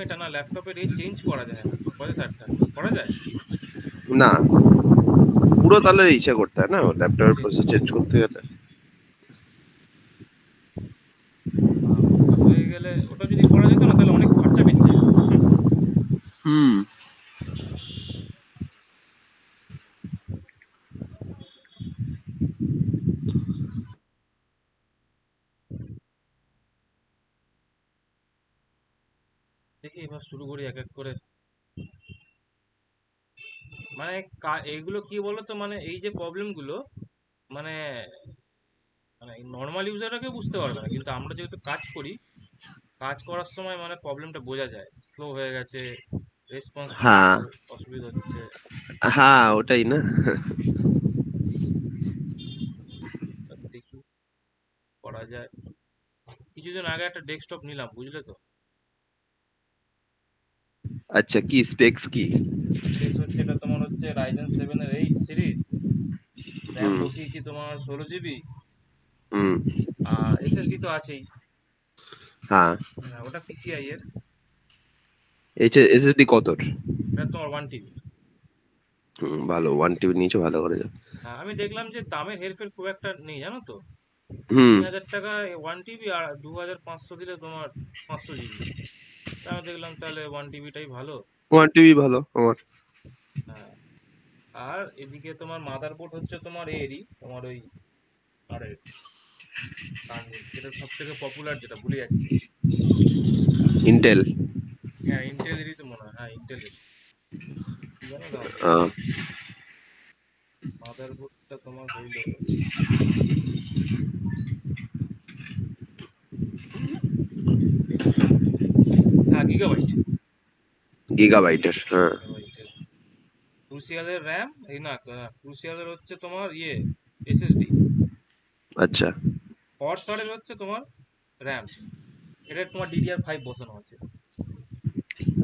এটা না ল্যাপটপের এই চেঞ্জ করা যায় না প্রসেসরটা, করা যায়? না, পুরো তাহলে ইচ্ছা করতে হয় না ল্যাপটপের চেঞ্জ প্রসেসর চেঞ্জ করতে গেলে। ওটা হয়ে গেলে, ওটা যদি করা যেত না তাহলে অনেক খরচা বেঁচে যেত। হুম। দেখি এবার শুরু করি এক এক করে। মানে এইগুলো কি বলতো, মানে এই যে প্রবলেম গুলো, মানে মানে নর্মাল ইউজাররা কেউ বুঝতে পারবে না, কিন্তু আমরা যেহেতু কাজ করি, কাজ করার সময় মানে প্রবলেমটা বোঝা যায়, স্লো হয়ে গেছে, রেসপন্স হ্যাঁ, নিতে অসুবিধা হচ্ছে। হ্যাঁ, ওটাই না। দেখি করা যায়। কিছুদিন আগে একটা ডেস্কটপ নিলাম, বুঝলে তো। আচ্ছা, কি স্পেক্স কি? স্পেস হচ্ছে, এটা তোমার হচ্ছে রাইজেন 7 এর 8 সিরিজ, র্যাম হুম। বসিয়েছি তোমার 16 জিবি, হুম। আর এসএসডি তো আছেই। হ্যাঁ। হ্যাঁ, ওটা পিসিআই এর। এসএসডি কতর? এটা তোমার 1 টিবি। হুম, ভালো, 1 টিবি নিচে ভালো করে যাও। হ্যাঁ, আমি দেখলাম যে দামের হেরফের খুব একটা নেই, জানো তো। হুম। 3000 টাকায় 1 টিবি, আর 2500 দিলে তোমার 500 জিবি। তা আমি দেখলাম তাহলে 1 টিবিটাই ভালো। 1 টিবি ভালো আমার। হ্যাঁ, আর এদিকে তোমার মাদারবোর্ড হচ্ছে তোমার এরই, তোমার ওই, আরে যেটা সব থেকে পপুলার, যেটা ভুলে যাচ্ছি। ইন্টেল। হ্যাঁ, ইন্টেলেরই তো মনে হয়, হ্যাঁ ইন্টেলের। কি জানো না, মাদারবোর্ডটা তোমার হইলো, হ্যাঁ গিগাবাইট। গিগাবাইটের, হ্যাঁ। গিগাবাইটের ক্রুশিয়ালের র্যাম, এই না, ক্রুশিয়ালের হচ্ছে তোমার ইয়ে এসএসডি, আচ্ছা, কর্সারের হচ্ছে তোমার র্যাম। এটা তোমার DDR5 বসানো আছে।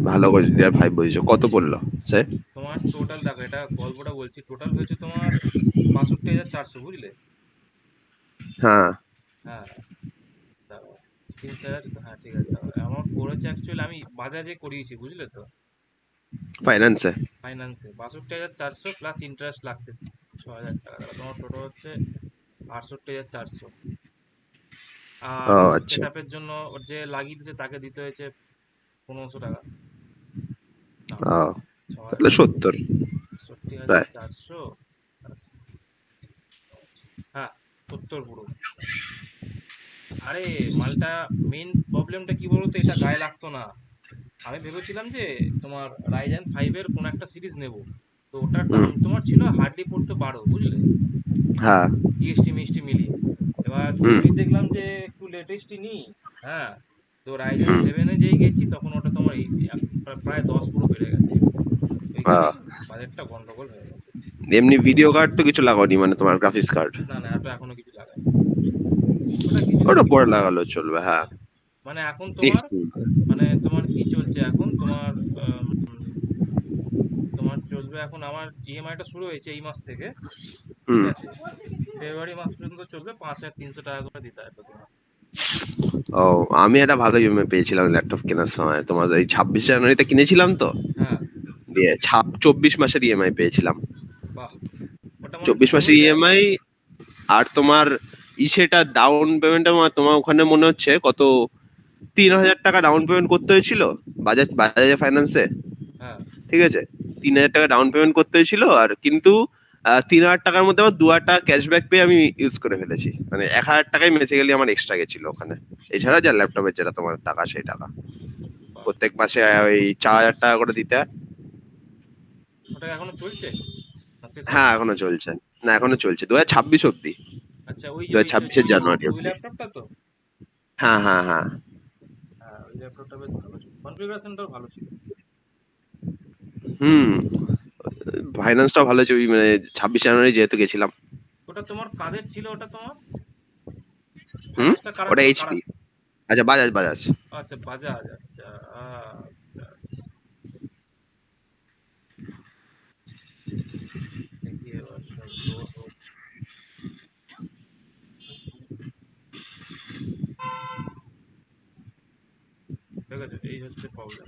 ভালো করে ভাই বলছো, কত পড়লো সে? তোমার টোটাল দেখো, এটা গল্পটা বলছি, টোটাল হয়েছে তোমার 62,400, বুঝলে। হ্যাঁ। হ্যাঁ, দাঁড়াও, স্ক্রিনশট আছে তো, হ্যাঁ ঠিক আছে, দাঁড়াও। আমার পড়েছে অ্যাকচুয়ালি, আমি বাজাজে করিয়েছি, বুঝলে তো, ফাইন্যান্সে? ফাইন্যান্সে। 62,400 প্লাস ইন্টারেস্ট লাগছে 6,000 টাকা, তাহলে তোমার টোটাল হচ্ছে 68,400। আর ও আচ্ছা। সেট আপের জন্য ওর যে লাগিয়ে দিয়েছে তাকে দিতে হয়েছে 1500 টাকা। না, ও, ছ তাহলে 70 ষাটষট্টি হাজার প্রায়। চারশো হ্যাঁ, 70 পুরো। আরে মালটা, মেন প্রবলেমটা কি বলতো, এটা গায়ে লাগতো না। আমি ভেবেছিলাম যে তোমার রাইজেন 5 এর কোন একটা সিরিজ নেব, তো ওটার হুম। দাম তোমার ছিল হার্ডলি পড়তো 12, বুঝলে, হ্যাঁ। জিএসটি মিএসটি মিলিয়ে। এবার হুম। আমি দেখলাম যে একটু লেটেস্টই নিই। হ্যাঁ, তো রাইজেন হুম। 7-এ যেই গেছি, তখন ওটা তোমার এই প্রায় 10 পুরো বেড়ে গেছে। ওইখানেই আহ, বাজেটটা গন্ডগোল হয়ে গেছে। এমনি ভিডিও কার্ড তো কিছু লাগাওনি মানে, তোমার গ্রাফিক্স কার্ড? না না, ওটা এখনো কিছু লাগাইনি। ওটা কিছুদিন ওটা কিছু, পরে লাগালো চলবে, হ্যাঁ। হ্যাঁ, মানে এখন তোমার, নেক্সট। মানে তোমার কি চলছে এখন তোমার, তোমার চলবে এখন, আমার ইএমআইটা শুরু হয়েছে এই মাস থেকে, ঠিক হুম। আছে, ফেব্রুয়ারি মাস পর্যন্ত চলবে, 5,300 টাকা করে দিতে হয় প্রতি মাসে। ও, আমি একটা ভালো ইএমআই পেয়েছিলাম ল্যাপটপ কেনার সময়, তোমার এই 26 জানুয়ারিতে কিনেছিলাম তো, হ্যাঁ, দিয়ে 24 মাসের ইএমআই পেয়েছিলাম। বাহ, ওটা মানে 24 মাসের হয়ে যায়। ইএমআই। আর তোমার সেটা ডাউন পেমেন্ট তোমার ওখানে মনে হচ্ছে কত, 3,000 টাকা ডাউন পেমেন্ট করতে হয়েছিল, বাজাজে ফাইন্যান্সে। হ্যাঁ, ঠিক আছে, 3,000 টাকা ডাউন পেমেন্ট করতে হয়েছিল, আর কিন্তু 3,000 টাকার মধ্যে আমার 2,000 টাকা ক্যাশব্যাক পেয়ে আমি ইউজ করে ফেলেছি, মানে 1,000 টাকাই বেসিক্যালি আমার এক্সট্রা গেছিল ওখানে। এছাড়া যা ল্যাপটপের যেটা তোমার টাকা, সেই টাকা বাহ। প্রত্যেক মাসে ওই 4,000 টাকা করে দিতে হয়। ওটা এখনো চলছে না শেষ হয়ে হ্যাঁ, গেছে? এখনো চলছে। না, এখনো চলছে 2026 অব্দি। আচ্ছা, দু হাজার ছাব্বিশের জানুয়ারি ওই অব্দি। ল্যাপটপটা তো। হ্যাঁ, হ্যাঁ, হ্যাঁ। হ্যাঁ, ওই ল্যাপটপটা বেশ ভালো ছিল, কনফিগারেশনটাও ভালো ছিল। হুম। ফাইন্যান্সটাও ভালো হয়েছে, ওই মানে 26 জানুয়ারি যেহেতু গেছিলাম। ওটা তোমার কাদের ছিল, ওটা তোমার হুম। ফাইন্যান্সটা কারা ওটা করো, কারা? এইচপি। আচ্ছা, বাজাজ, বাজাজ। আচ্ছা, বাজাজ, আচ্ছা। আচ্ছা, আচ্ছা। দেখি এবার সব লোড হোক। ঠিক আছে, এই হচ্ছে হচ্ছে প্রবলেম।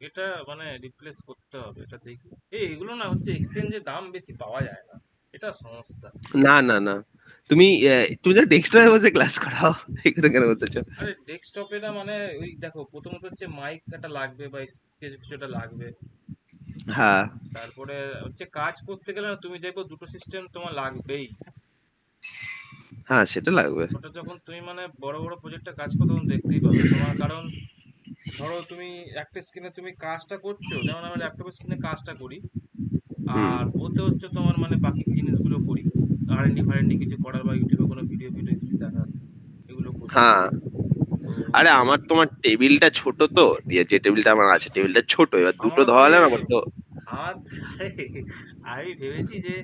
এটা মানে রিপ্লেস করতে হবে, এটা দেখি। এগুলো না হচ্ছে এক্সচেঞ্জে দাম বেশি পাওয়া যায় না, এটা সমস্যা। না না না, তুমি তুমি যে ডেস্কটপে বসে ক্লাস করাও, এখানে কেন বলতেছো? আরে ডেস্কটপে না, মানে ওই দেখো, প্রথমত হচ্ছে মাইক একটা লাগবে বা স্পিকার কিছু একটা লাগবে। হ্যাঁ তারপরে হচ্ছে কাজ করতে গেলে না তুমি দেখো দুটো সিস্টেম তোমার লাগবেই। হ্যাঁ, সেটা লাগবে। ওটা যখন তুমি মানে বড় বড় প্রজেক্টে কাজ করো তখন দেখতেই পাবে তোমার, কারণ ধরো তুমি একটা স্ক্রিনে তুমি কাজটা করছো, যেমন আমি ল্যাপটপের স্ক্রিনে কাজটা করি, হুম। আর ওতে হচ্ছে তোমার মানে বাকি জিনিসগুলো করি, আর&ডি ফারেন্ডি কিছু করার বা ইউটিউবে কোনো ভিডিও ভিডিও কিছু দেখার, এগুলো করি। হ্যাঁ, তো আরে আমার তোমার টেবিলটা ছোট তো, দিয়ে যে টেবিলটা আমার আছে টেবিলটা ছোট, এবার দুটো আমারও ধরালে না আমার সেম। তো। আমার আমি ভেবেছি যে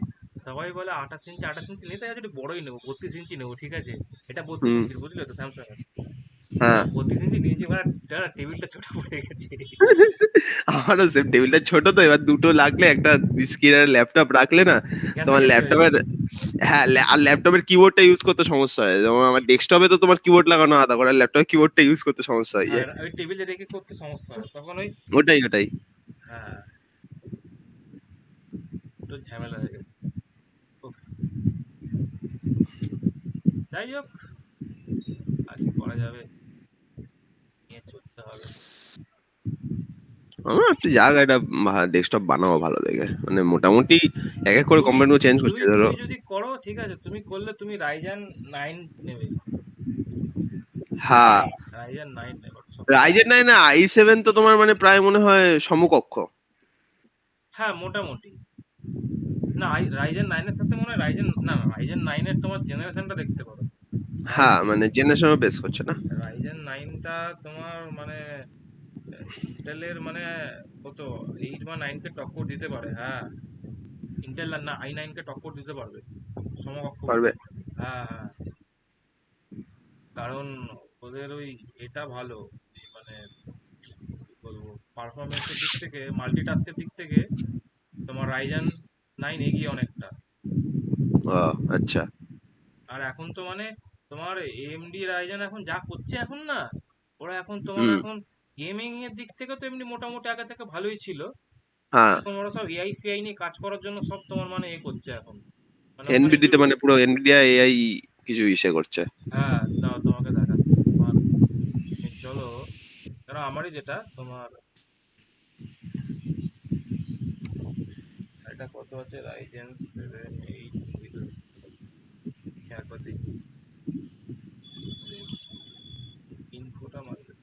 সবাই বলে 28 ইঞ্চি 28 ইঞ্চি নিতে, একটু বড়ই নেবো, 32 ইঞ্চি নেবো, ঠিক আছে। এটা 32 ইঞ্চির, বুঝলে তো, স্যামসাং এর। হ্যাঁ, 32 ইঞ্চি নিয়েছি, এবার টেবিলটা ছোট পড়ে গেছে। আমারও সেম, টেবিলটা ছোট তো, এবার দুটো লাগলে একটা স্ক্রিনের ল্যাপটপ রাখলে না তোমার ঘেঁষাঘেঁষি হয়ে ল্যাপটপের, যাবে। হ্যাঁ আর ল্যাপটপের কিবোর্ডটা ইউজ করতে সমস্যা হয়, যেমন আমার ডেস্কটপে তো তোমার কিবোর্ড লাগানো আলাদা করে, ল্যাপটপে কিবোর্ডটা ইউজ করতে সমস্যা হয়ে আর যায়। ওই টেবিলে রেখে করতে সমস্যা হয় তখন ওই। ওটাই ওটাই। হ্যাঁ, একটু ঝামেলা হয়ে গেছে। উফ, যাই হোক, আর কি করা যাবে, নিয়ে চলতে হবে। আমার একটু জায়গা, একটা ডেস্কটপ বানাবো ভালো দেখে, মানে মোটামুটি এক এক করে তুমি কোম্পানি চেঞ্জ করছে তুমি ধরো। তুমি যদি করো ঠিক আছে, তুমি করলে তুমি রাইজেন 9 নেবে। হ্যাঁ, রাইজেন 9 নেবে সব থেকে রাইজেন ভালো। 9 না i7 তো তোমার মানে প্রায় মনে হয় সমকক্ষ। হ্যাঁ, মোটামুটি। না, রাইজেন 9 এর সাথে মনে হয় রাইজেন 9 এর তোমার জেনারেশনটা দেখতে পারো। হ্যাঁ, রাইজেন মানে জেনারেশনও বেস করছে না। রাইজেন 9টা তোমার মানে ইন্টেলের মানে কত 8 বা 9 কে টক্কর দিতে পারে, হ্যাঁ। ইন্টেল না i9 কে টক্কর দিতে পারবে, সমকক্ষ পারবে। বলছি। হ্যাঁ হ্যাঁ, কারণ ওদের ওই এটা ভালো, মানে কি বলবো, পারফরমেন্সের দিক থেকে, মাল্টিটাস্কের দিক থেকে তোমার রাইজেন 9 এগিয়ে অনেকটা। ও আচ্ছা। আর এখন তো মানে তোমার এএমডি রাইজেন এখন যা করছে এখন না, ওরা এখন তোমার হুম। এখন গেমিং এর দিক থেকে তো এমনি মোটামুটি আগে থেকে ভালোই ছিল। হ্যাঁ, এখন ওরা সব এআই ফিআই নিয়ে কাজ করার জন্য সব তোমার মানে করছে এখন, মানে ওখানে এনভিডি তে ইন্ট্রোডিউস। মানে পুরো এনভিডিয়া এআই কিছু ইসে করছে। হ্যাঁ, দাও তোমাকে দেখাচ্ছি তোমার, তুমি চলো, কারণ আমারই যেটা তোমার, এটা কত আছে, রাইজেন 7 8 জিরো, একবার দেখি ইনফোটা মারলে,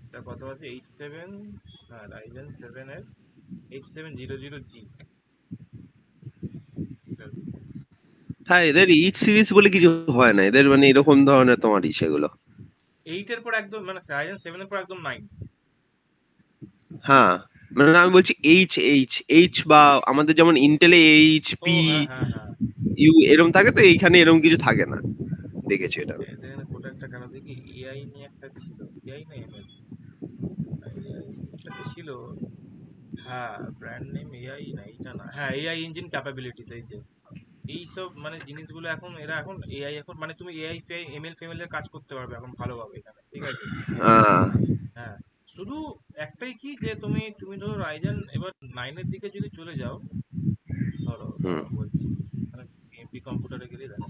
এটা কত আছে, 87, হ্যাঁ রাইজেন 7 এর 8700G। হ্যাঁ, এদের ইচ সিরিজ বলে কিছু হয় না, এদের মানে এরকম ধরনের তোমার ইসেগুলো। 8 এর পর একদম মানে রাইজেন 7 এর পর একদম 9। হ্যাঁ, মানে আমি বলছি এইচ এইচ এইচ, বা আমাদের যেমন ইন্টেলে এইচ ও পি হ্যাঁ হ্যাঁ হ্যাঁ, ইউ এরম থাকে, তো এইখানে এরম কিছু থাকে না, দেখেছি এটা। এদের এখানে কোটা একটা কেন দেখি, এআই নিয়ে একটা ছিল, এআই না এমএল, এআই একটা ছিল। হ্যাঁ, ব্র্যান্ড নেম এআই না, এইটা না, হ্যাঁ এআই ইঞ্জিন ক্যাপাবিলিটিস, এই যে এইসব মানে জিনিসগুলো এখন এরা এখন এআই, এখন মানে তুমি এআই ফেআই এমএল ফেমেল এর কাজ করতে পারবে এখন ভালোভাবে এখানে, ঠিক আছে। আহ, হ্যাঁ, শুধু একটাই কি যে তুমি তুমি ধরো রাইজেন এবার 9 এর দিকে যদি চলে যাও, ধরো হুম। দাঁড়াও বলছি, মানে এমপি কম্পিউটারে গেলেই দেখা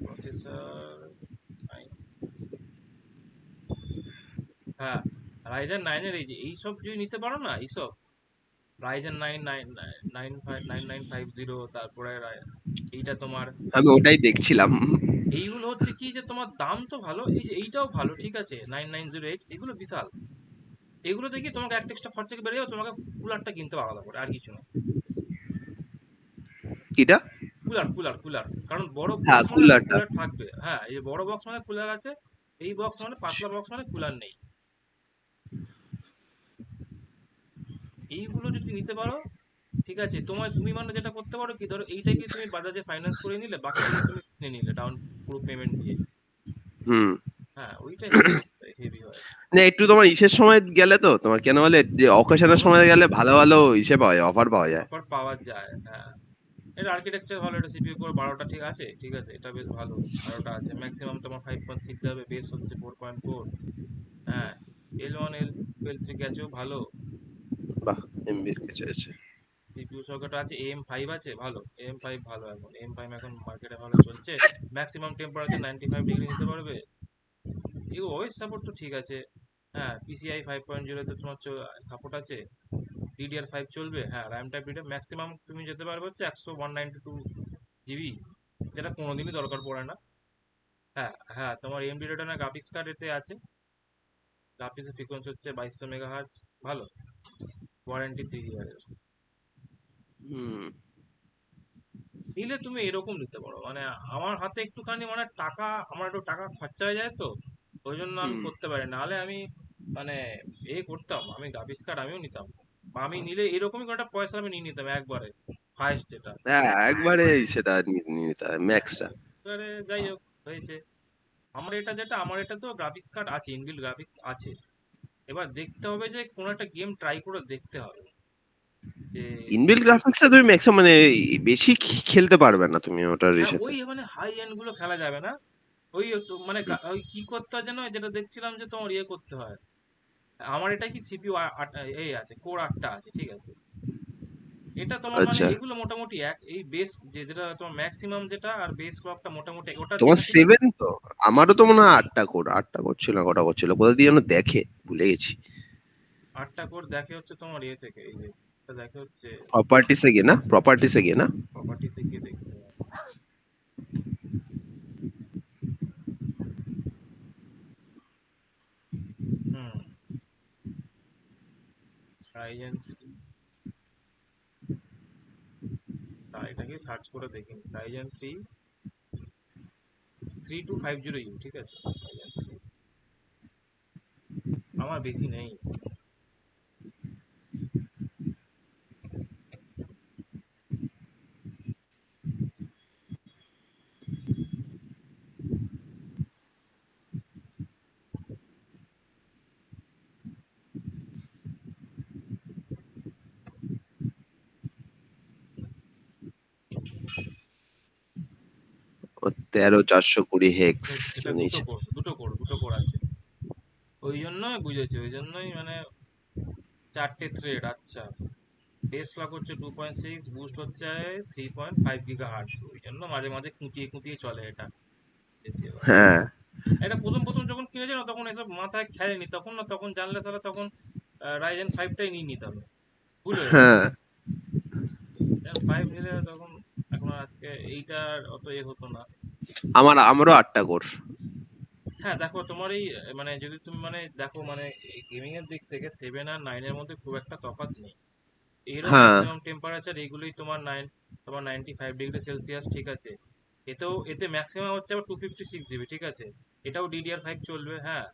প্রসেসর 9। হ্যাঁ, রাইজেন 9 এর এই যে এইসব যদি নিতে পারো না, এইসব রাইজেন 9 9 9 9 5 9 9 5 0, তারপরে এইটা তোমার, আমি ওটাই দেখছিলাম। এইগুলো হচ্ছে কি যে তোমার দাম তো ভালো, এই যে এইটাও ভালো, ঠিক আছে, 990X, এগুলো বিশাল। এগুলো দেখি তোমাকে একটা এক্সট্রা খরচা বেড়ে যাবে, তোমাকে কুলারটা কিনতে হবে আলাদা করে, আর কিছু না। কিটা? কুলার, কারণ বড় হ্যাঁ, বক্স মানে একটা কুলারটা। কুলার থাকবে, হ্যাঁ, এই বড় বক্স মানে কুলার আছে, এই বক্স মানে পাতলা বক্স মানে কুলার নেই। এইগুলো যদি নিতে পারো, ঠিক আছে, তুমি মানে যেটা করতে পারো কি, ধরো এইটাকে তুমি বাজাজে ফাইন্যান্স করে নিলে, বাকিগুলো তুমি কিনে নিলে ডাউন পুরো পেমেন্ট দিয়ে। হুম। হ্যাঁ, ওইটা হেভি হয়। না একটু তোমার ইসের সময় গেলে তো তোমার কেন বলে যে অকেশনের সময় অবশ্যই গেলে ভালো ভালো ইসে পাওয়া যায়, অফার পাওয়া যায়। অফার পাওয়া যায়, হ্যাঁ। এর আর্কিটেকচার ভালো, এটা সিপিইউ কোর 12টা ঠিক আছে, ঠিক আছে, এটা বেশ ভালো। 12টা আছে, ম্যাক্সিমাম তোমার 5.6 যাবে, বেস হচ্ছে 4.4। হ্যাঁ, L1 L3 ক্যাচও ভালো। বাহ, এমবির কিছু আছে। সিপিইউ সকেট আছে, AM5 আছে, ভালো। AM5 ভালো, এখন AM5 এখন মার্কেটে ভালো চলছে। ম্যাক্সিমাম টেম্পারেচার 95 ডিগ্রি নিতে পারবে। এই ওএস সাপোর্ট তো ঠিক আছে। হ্যাঁ, PCI 5.0 তে তোমার সাপোর্ট আছে। DDR5 চলবে, হ্যাঁ। র্যাম টাইপ ডেটা ম্যাক্সিমাম তুমি যেতে পারবে হচ্ছে 192 জিবি, যেটা কোনোদিনই দরকার পড়ে না। হ্যাঁ হ্যাঁ, তোমার AMD রেটিনা গ্রাফিক্স কার্ড এতে আছে। গ্রাফিক্সের ফ্রিকোয়েন্সি হচ্ছে 2200 মেগাহার্টজ, ভালো। ওয়ারেন্টি 3 ইয়ারের। হুম। নিলে তুমি এরকম নিতে পারো, মানে আমার হাতে একটুখানি মানে টাকা, আমার একটু টাকা খরচা হয়ে যায় তো, ওই জন্য আমি হুম। করতে পারি, নাহলে আমি মানে করতাম, আমি গ্রাফিক্স কার্ড আমিও নিতাম। বা আমি নিলে এরকমই একটা পয়সা আমি নিয়ে নিতাম একবারে, হায়েস্ট যেটা। হ্যাঁ, একবারে সেটা নিয়ে নিতে হয় ম্যাক্সটা। এবারে যাই হোক, হয়েছে। আমার এটা তো গ্রাফিক্স কার্ড আছে, ইনবিল্ট গ্রাফিক্স আছে। এবার দেখতে হবে যে কোনো একটা গেম ট্রাই করে দেখতে হবে যে ইনবিল্ট এই, গ্রাফিক্সে তুমি ম্যাক্সিমাম মানে বেশি খেলতে পারবে না তুমি ওটার হ্যাঁ সাথে। ওই মানে হাই এন্ড গুলো খেলা যাবে না। ওই একটু মানে ওই কি করতে হয় যেন, যেটা দেখছিলাম যে তোমার করতে হয়। আমার এটা কি সিপিইউ এই আছে, কোর 8টা আছে, ঠিক আছে। এটা তোমার মানে আচ্ছা, এগুলো মোটামুটি এক, এই বেস যেটা তোমার ম্যাক্সিমাম যেটা, আর বেস ক্লকটা মোটামুটি ওটার তোমার যেটা, ঠিক আছে। 7 তো? আমারও তো মনে হয় 8টা কোর ছিল না, কটা করছিল কোথা দিয়ে যেন দেখে ভুলে গেছি। 8টা কোর দেখে হচ্ছে তোমার থেকে, এই যে এটা দেখে হচ্ছে প্রপার্টিসে গিয়ে না, প্রপার্টিসে গিয়ে না। প্রপার্টিসে গিয়ে দেখতে হবে। হুম, রাইজেন 3, এটাকে সার্চ করে দেখি, রাইজেন 3 3250U, ঠিক আছে। Ryzen 3 আমার বেশি নেই। ও 13 420 হেক্স এটা দুটো নিয়েছে। কোর, দুটো কোর আছে। ওই জন্যই বুঝেছি, ওই জন্যই মানে 4টে থ্রেড, আচ্ছা। বেস ক্লক হচ্ছে 2.6, বুস্ট হচ্ছে 3.5 GHz, ওই জন্য মাঝে মাঝে কুঁতিয়ে কুঁতিয়ে চলে এটা বেশি। এবার হ্যাঁ। এটা প্রথম প্রথম যখন কিনেছি না, তখন এসব মাথায় খেলেনি, তখন না, তখন জানলে সারা তখন রাইজেন 5টাই নিয়ে নিতাম, ভুল হয়ে গেছে। হ্যাঁ, রাইজেন 5 নিলে তখন এখন আর আজকে এইটার অত হতো না। আমারও 8টা কোর। হ্যাঁ দেখো, তোমার এই মানে যদি তুমি মানে দেখো মানে গেমিং এর দিক থেকে 7 আর 9 এর মধ্যে খুব একটা তফাৎ নেই। এরও হ্যাঁ। ম্যাক্সিমাম টেম্পারেচার এইগুলোই তোমার 95 ডিগ্রি সেলসিয়াস, ঠিক আছে। এতে ম্যাক্সিমাম হচ্ছে আবার 256 জিবি, ঠিক আছে। এটাও DDR5 চলবে, হ্যাঁ।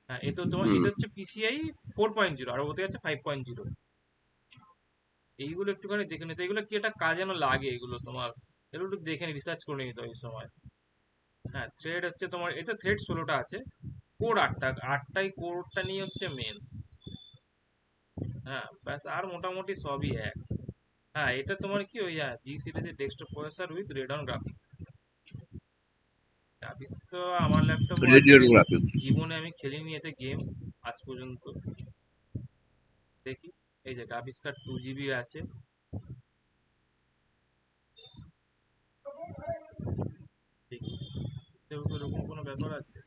হ্যাঁ, এতেও তোমার হুম। এটা হচ্ছে PCI 4.0, আর ওতে আছে 5.0। এইগুলো একটুখানি দেখে নিতে, এগুলো কি একটা কাজে যেন লাগে, এগুলো তোমার এগুলো একটু দেখে নি, রিসার্চ করে নিতে ওই সময়। হ্যাঁ, থ্রেড হচ্ছে তোমার, এতে থ্রেড 16টা আছে, কোর 8টা, 8টাই কোরটা নিয়ে হচ্ছে মেন। হ্যাঁ ব্যাস, আর মোটামুটি সবই এক। হ্যাঁ, এটা তোমার কি ওই জি সিরিজের desktop processor with radon graphics. Graphics তো আমার ল্যাপটপও আছে, রেডিওর আমি গ্রাফিক। জীবনে আমি খেলিনি এতে গেম আজ পর্যন্ত। দেখি, এই যে গ্রাফিক্স কার্ড 2 GB আছে। দেখি এরকম কোনো ব্যাপার আছে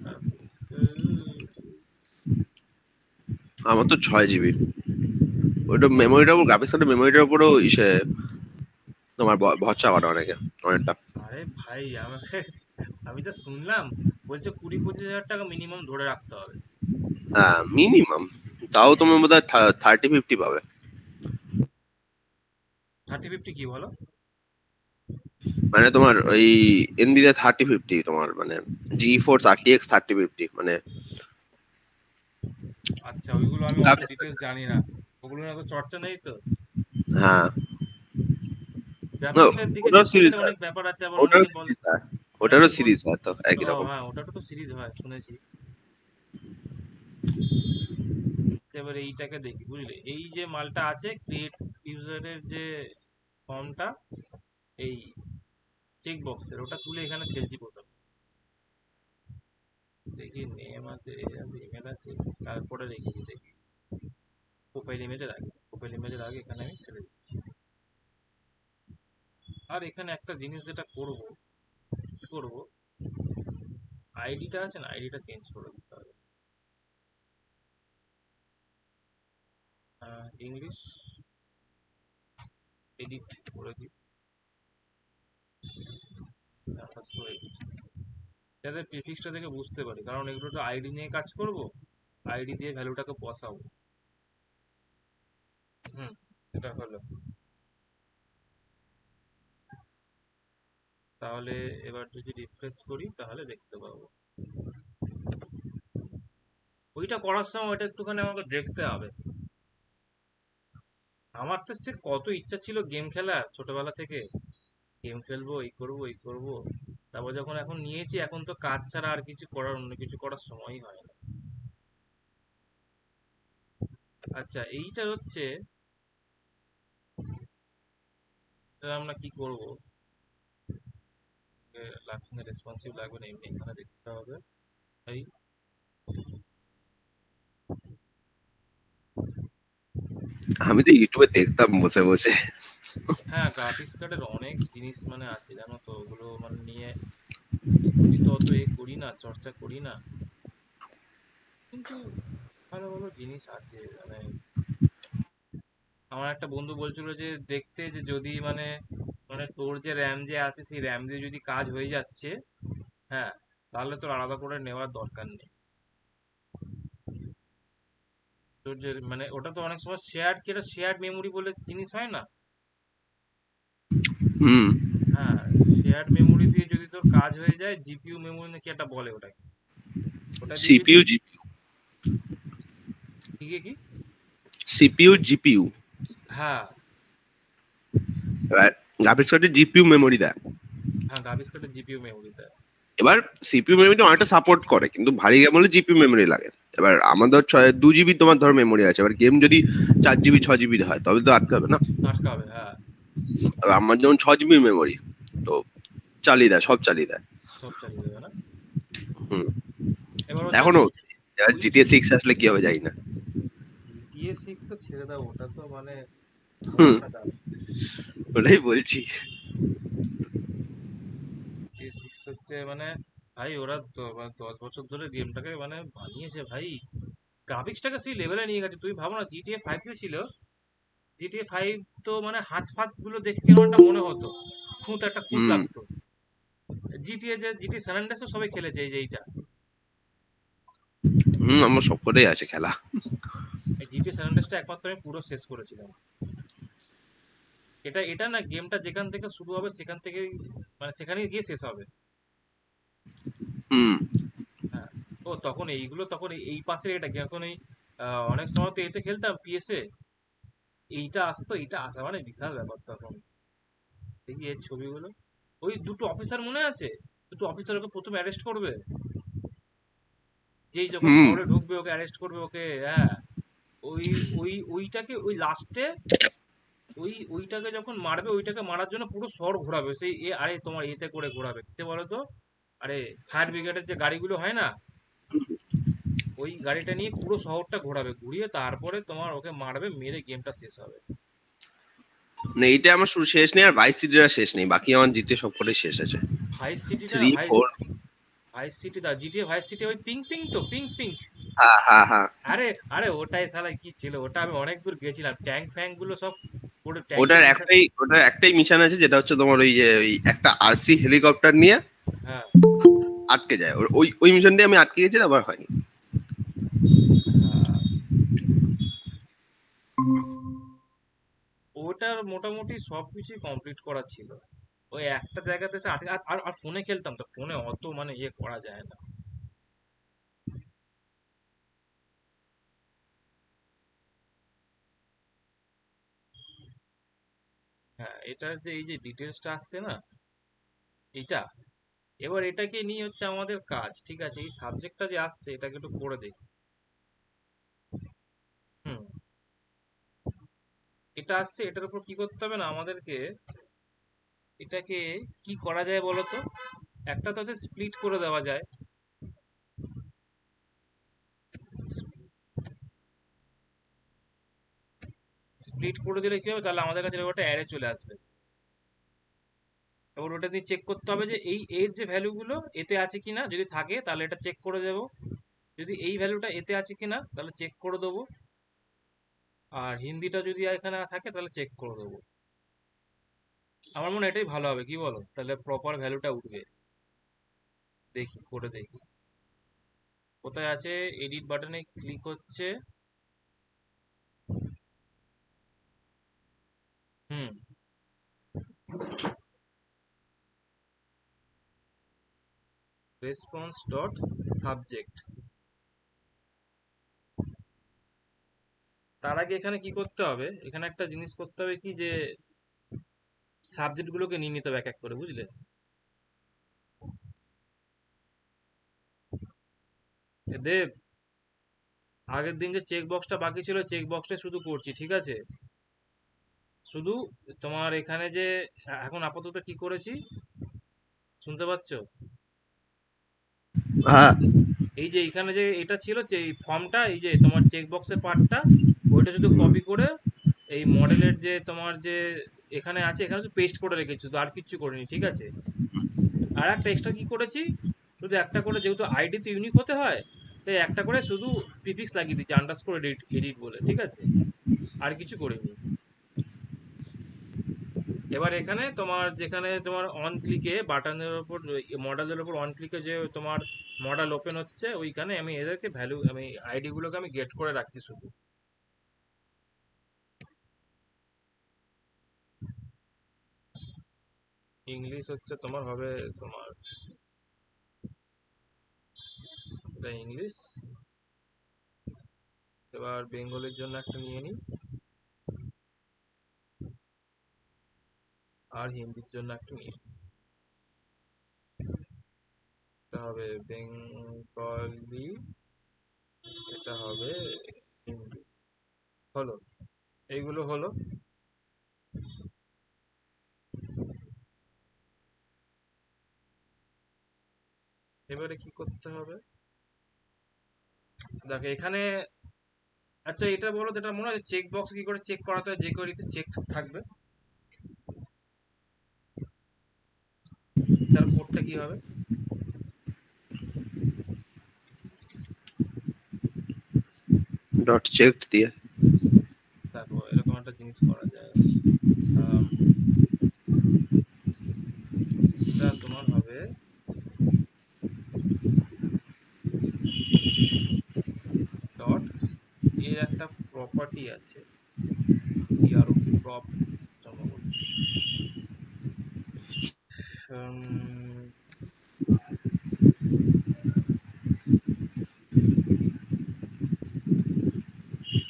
গ্রাফিক্স। আমার তো 6 জিবি। ওইটা মেমোরিটার উপর, গ্রাফিক্স কার্ডের মেমোরিটার উপরও ইসে তোমার ভরসা করে অনেকে, অনেকটা। আরে ভাই, আমাকে আমি যা শুনলাম, বলছে 20-25 হাজার টাকা মিনিমাম ধরে রাখতে হবে। হ্যাঁ, মিনিমাম। তাও তুমি বোধহয় 30-50 পাবে। 30-50 কি বলো? মানে তোমার ওই এনভিডিয়া 3050 তোমার মানে জি ফোর্স RTX 3050 মানে আচ্ছা, ওইগুলো আমি অত graphics card। ডিটেলস জানি না, ওগুলো এত চর্চা নেই তো। হ্যাঁ। No, গ্রাফিক্সের দিকে ওটাও যেতে সিরিজ গেলে হয়। অনেক ব্যাপার আছে, আবার ওটারও অনেকে বলে, সিরিজ হয়। ওটারও অনেকে বল সিরিজ হয় তো একই ও রকম। হ্যাঁ, ওটারও তো সিরিজ হয় শুনেছি। এবার এইটাকে দেখি, বুঝলে, এই যে মালটা আছে ক্রিয়েট ইউজারের যে ফর্মটা, এই চেক বক্সের ওটা তুলে এখানে ফেলছি প্রথম। দেখি নেম আছে, এ আছে, ইমেল আছে, তারপরে রেখেছি, দেখি প্রোফাইল ইমেজের আগে, প্রোফাইল ইমেজের আগে এখানে আমি ফেলে দিচ্ছি। আর এখানে একটা জিনিস যেটা করব, কি করব, আইডিটা আছে না, আইডিটা চেঞ্জ করে দিতে হবে। ইংলিশ এডিট করে দিই, আন্ডারস্কোর এডিট, যাতে প্রিফিক্সটা দেখে বুঝতে পারি, কারণ এগুলো তো আইডি নিয়ে কাজ করব, আইডি দিয়ে ভ্যালুটাকে বসাবো। হুম, এটা হলো। তাহলে এবার যদি রিফ্রেশ করি তাহলে দেখতে পাবো। ওইটা করার সময় ওইটা একটুখানি আমাকে দেখতে হবে। আমার তো সে কত ইচ্ছা ছিল গেম খেলার ছোটবেলা থেকে, গেম খেলবো, এই করবো, এই করবো। তারপর যখন এখন নিয়েছি, এখন তো কাজ ছাড়া আর কিছু করার, অন্য কিছু করার সময়ই হয় না। আচ্ছা, এইটা হচ্ছে, এটা আমরা কি করব, লাগছে না, রেসপন্সিভ লাগবে না, এমনি এখানে দেখতে হবে। এই, আমি তো ইউটিউবে দেখতাম বসে বসে। হ্যাঁ, গ্রাফিক্স কার্ডের অনেক জিনিস মানে আছে জানো তো, ওগুলো মানে নিয়ে আমি তো অত এ করি না, চর্চা করি না, কিন্তু ভালো ভালো জিনিস আছে মানে। আমার একটা বন্ধু বলছিল যে দেখতে, যে যদি মানে, মানে তোর যে র্যাম যে আছে সেই র্যাম দিয়ে যদি কাজ হয়ে যাচ্ছে, হ্যাঁ, তাহলে তোর আলাদা করে নেওয়ার দরকার নেই। তোর যে মানে ওটা তো অনেক সময় শেয়ার্ড, কি, এটা শেয়ার্ড মেমোরি বলে জিনিস হয় না। হুম। হ্যাঁ, শেয়ার্ড মেমোরি দিয়ে যদি তোর কাজ হয়ে যায়, জিপিইউ মেমোরি নাকি একটা বলে ওটাকে, ওটা দিয়ে যদি, সিপিইউ জিপিইউ। কি কি, সিপিইউ জিপিইউ। হ্যাঁ এবার গ্রাফিক্স কার্ডে জিপিইউ মেমোরি দেয়। হ্যাঁ, গ্রাফিক্স কার্ডে জিপিইউ মেমোরি দেয়। এবার সিপিইউ মেমোরি অনেকটা সাপোর্ট করে, কিন্তু ভারী গেম হলে জিপিইউ মেমোরি লাগে। এবার আমাদের 2 জিবি তোমার ধর মেমোরি আছে, এবার গেম যদি 4 জিবি 6 জিবি হয় তবে তো আটকাবে না। আটকা হবে, হ্যাঁ। এবার আমার যেমন 6 জিবি মেমোরি, তো চালিয়ে দেয়, সব চালিয়ে দেয়। সব চালিয়ে দেবে না। হুম। এবার হচ্ছে এখনো ওই জিটিএ 6 আসলে কি হবে জানি না। জিটিএ সিক্স তো ছেড়ে দাও, ওটা তো মানে হুম, অনেকটা দাম। ওটাই বলছি। জিটিএ সিক্স হচ্ছে মানে, ভাই ওরা মানে 10 বছর ধরে গেমটাকে মানে বানিয়েছে ভাই, গ্রাফিক্সটাকে সেই লেভেলে নিয়ে গেছে। তুমি ভাবো না, জিটিএ ফাইভ যে ছিল, জিটিএ ফাইভ তো মানে হাত ফাত গুলো দেখে কেমন একটা মনে হতো, খুঁত একটা খুঁত হুম। লাগতো। জিটিএ যে জিটি সান অ্যান্ড্রেসও সবাই খেলেছে, এই যে এইটা, হুম, আমার সবকটাই আছে খেলা। এই জিটিএ সান অ্যান্ড্রেসটা একমাত্র আমি পুরো শেষ করেছিলাম। এটা এটা না, গেমটা যেখান থেকে শুরু হবে সেখান থেকে মানে সেখানে গিয়ে শেষ হবে। হুম। হ্যাঁ। ও তখন এইগুলো, তখন এই পাশের এটা কি, এখন এই অনেক সময় তো এতে খেলতাম পিএসএ, এইটা আসতো, এইটা আসা মানে বিশাল ব্যাপার তখন। দেখি এর ছবিগুলো, ওই দুটো অফিসার মনে আছে, দুটো অফিসার ওকে প্রথমে অ্যারেস্ট করবে, যেই যখন হুম। শহরে ঢুকবে ওকে অ্যারেস্ট করবে ওকে, হ্যাঁ। ওই ওইটাকে ওই লাস্টে, ওইটাকে যখন মারবে, ওইটাকে মারার জন্য পুরো শহর ঘোরাবে, সেই এ, আরে তোমার এতে করে ঘোরাবে, কিসে বলো তো, আরে ফায়ার ব্রিগেডের যে গাড়িগুলো হয় না, ওই গাড়িটা নিয়ে পুরো শহরটা ঘোরাবে, ঘুরিয়ে তারপরে তোমার ওকে মারবে, মেরে গেমটা শেষ হবে। না, এইটা আমার শুরু শেষ নেই, আর ভাইস সিটির শেষ নেই, বাকি আমার জিটিএ সবকটাই শেষ আছে। ভাইস সিটিটা, 3 4। ভাইস সিটি দা, জিটিএ ভাইস সিটি, ওই পিঙ্ক পিঙ্ক তো, পিঙ্ক পিঙ্ক। হ্যাঁ, হ্যাঁ, হ্যাঁ। আরে আরে ওটাই শালা কি ছিল, ওটা আমি অনেক দূর গেছিলাম, ট্যাঙ্ক ফ্যাঙ্ক গুলো সব পুরো ট্যাঙ্কের পিছনে। ওটার একটাই মিশন আছে, যেটা হচ্ছে তোমার ওই যে ওই একটা আরসি হেলিকপ্টার নিয়ে হ্যাঁ আটকে যায়। ওই মিশনটাই আমি আটকে গেছি, আবার হয়নি। হ্যাঁ, ওটার মোটামুটি সবকিছুই কমপ্লিট করা ছিল। ওই একটা জায়গাতে এসে আটকে, আর ফোনে খেলতাম তো, ফোনে অত মানে ইয়ে করা যায় না। হ্যাঁ, এটার যে এই যে ডিটেলসটা আসছে না, এটা, এবার এটাকে নিয়ে হচ্ছে আমাদের কাজ, ঠিক আছে, এই সাবজেক্টটা যে আসছে এটাকে একটু পড়ে দেখি। এটা আসছে, এটার উপর কি করতে হবে না আমাদেরকে, এটাকে কি করা যায় বলো তো? একটা তো হচ্ছে স্প্লিট করে দেওয়া যায়। স্প্লিট করে দিলে কি হবে, তাহলে আমাদের কাছে এরকম একটা অ্যারে চলে আসবে। এবার ওটা দিয়ে চেক করতে হবে যে এই এর যে ভ্যালুগুলো এতে আছে কিনা, যদি থাকে তাহলে এটা চেক করে দেবো, যদি এই ভ্যালুটা এতে আছে কিনা তাহলে চেক করে দেবো, আর হিন্দিটা যদি এখানে থাকে তাহলে চেক করে দেবো। আমার মনে হয় এটাই ভালো হবে, কি বলো? তাহলে প্রপার ভ্যালুটা উঠবে। দেখি করে দেখি কোথায় আছে। এডিট বাটনে ক্লিক হচ্ছে। হুম, রেসপন্স ডট সাবজেক্ট। তার আগে এখানে কি করতে হবে, এখানে একটা জিনিস করতে হবে কি, যে সাবজেক্ট গুলোকে নিয়ে নিতে হবে এক এক করে, বুঝলে? দেব, আগের দিন যে চেক বক্সটা বাকি ছিল চেক বক্সটা শুধু করছি, ঠিক আছে? শুধু তোমার এখানে যে এখন আপাতত কি করেছি শুনতে পাচ্ছ? হ্যাঁ। এই যে এখানে যে এটা ছিল যে এই ফর্মটা, এই যে তোমার চেক বক্সের পার্টটা, ওইটা শুধু কপি করে এই মডেলের যে তোমার যে এখানে আছে এখানে শুধু পেস্ট করে রেখেছি, শুধু আর কিচ্ছু করিনি, ঠিক আছে? আর একটা এক্সট্রা কি করেছি, শুধু একটা করে, যেহেতু আইডি তো ইউনিক হতে হয়, তাই একটা করে শুধু প্রিফিক্স লাগিয়ে দিচ্ছি, আন্ডারস্কোর এডিট এডিট বলে, ঠিক আছে? আর কিছু করিনি। এবার এখানে তোমার যেখানে তোমার অন ক্লিকে বাটনের উপর, মডেলের উপর অন ক্লিকে যে তোমার মডেল ওপেন হচ্ছে, ওইখানে আমি এদেরকে ভ্যালু, আমি আইডি গুলোকে আমি গেট করে রাখছি শুধু। ইংলিশ হচ্ছে তোমার হবে তোমার, এটা ইংলিশ। এবার বেঙ্গলের জন্য একটা নিয়ে নিই, আর হিন্দির জন্য একটা নিয়ে নিই। এটা হবে বেঙ্গলি, এটা হবে হিন্দি। হলো, এইগুলো হলো। এবারে কি করতে হবে দেখো এখানে। আচ্ছা এটা বলো, যেটা মনে হয় চেক বক্স কি করে চেক করাতে হয়, যে কোয়েরিতে চেক থাকবে তার কোডটা কি হবে? ডট চেক দিয়ে। দেখো এরকম একটা জিনিস করা যায়। আম, এটা তোমার হবে ডট, এর একটা প্রপার্টি আছে, PROP প্রপ সম্ভবত। উম,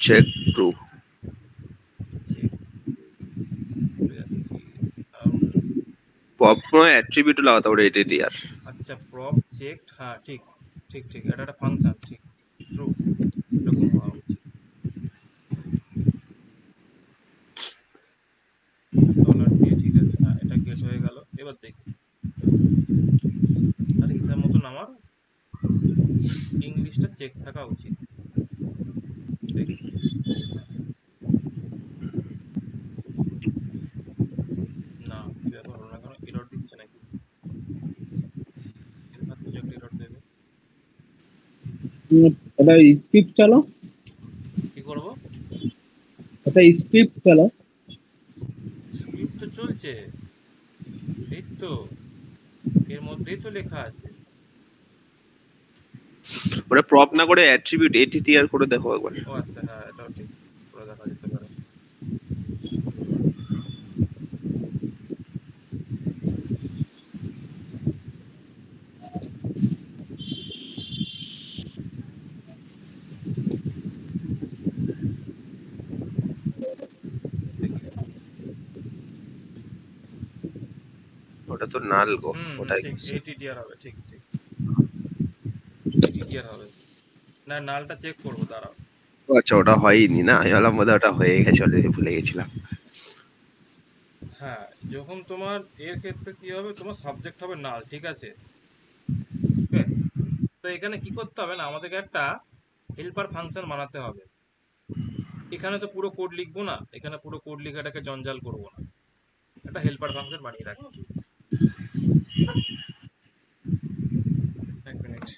চেক ট্রু। check, ভুলে যাচ্ছি। আম, পপ নয় অ্যাট্রিবিউট লাগাতে হবে এটিটিআর। আচ্ছা প্রপ চেক, হ্যাঁ ঠিক, ঠিক ঠিক, এটা একটা ফাংশন, ঠিক, ট্রু, এরকম হওয়া উচিত। ডলার দিয়ে, ঠিক আছে, হ্যাঁ এটা গেট হয়ে গেল। এবার দেখি, তাহলে হিসাব মতন আমার ইংলিশটা চেক থাকা উচিত। দেখি, না কি ব্যাপার হলো না, কেন এরর দিচ্ছে নাকি? এরকম কিছু একটা এরর দেবে। একটা স্ক্রিপ্ট চালাও, কি করব? একটা স্ক্রিপ্ট চালাও। স্ক্রিপ্ট তো চলছে, এই তো এর মধ্যেই তো লেখা আছে। ওটা প্রপ না করে অ্যাট্রিবিউট এটিটিআর করে দেখো একবার। ও আচ্ছা, হ্যাঁ এটাও ঠিক, করে দেখা যেতে পারে। দেখি। ওটা তো নাল গো, হুম হুম, ওটাই ঠিক করছি। ATTR হবে, ঠিক ঠিক, ATTR হবে। না নালটা চেক করবো, দাঁড়াও। ও আচ্ছা, ওটা হয়নি না, আমি ভাবলাম বোধহয় ওটা হয়ে গেছে অলরেডি, ভুলে গেছিলাম। হ্যাঁ, যখন তোমার এর ক্ষেত্রে কি হবে, তোমার সাবজেক্ট হবে নাল, ঠিক আছে? ওকে, তো এখানে কি করতে হবে না, আমাদেরকে একটা হেল্পার ফাংশন বানাতে হবে। এখানে তো পুরো কোড লিখবো না, এখানে পুরো কোড লেখাটাকে জঞ্জাল করবো না, একটা হেল্পার ফাংশন বানিয়ে রাখছি। এক মিনিট।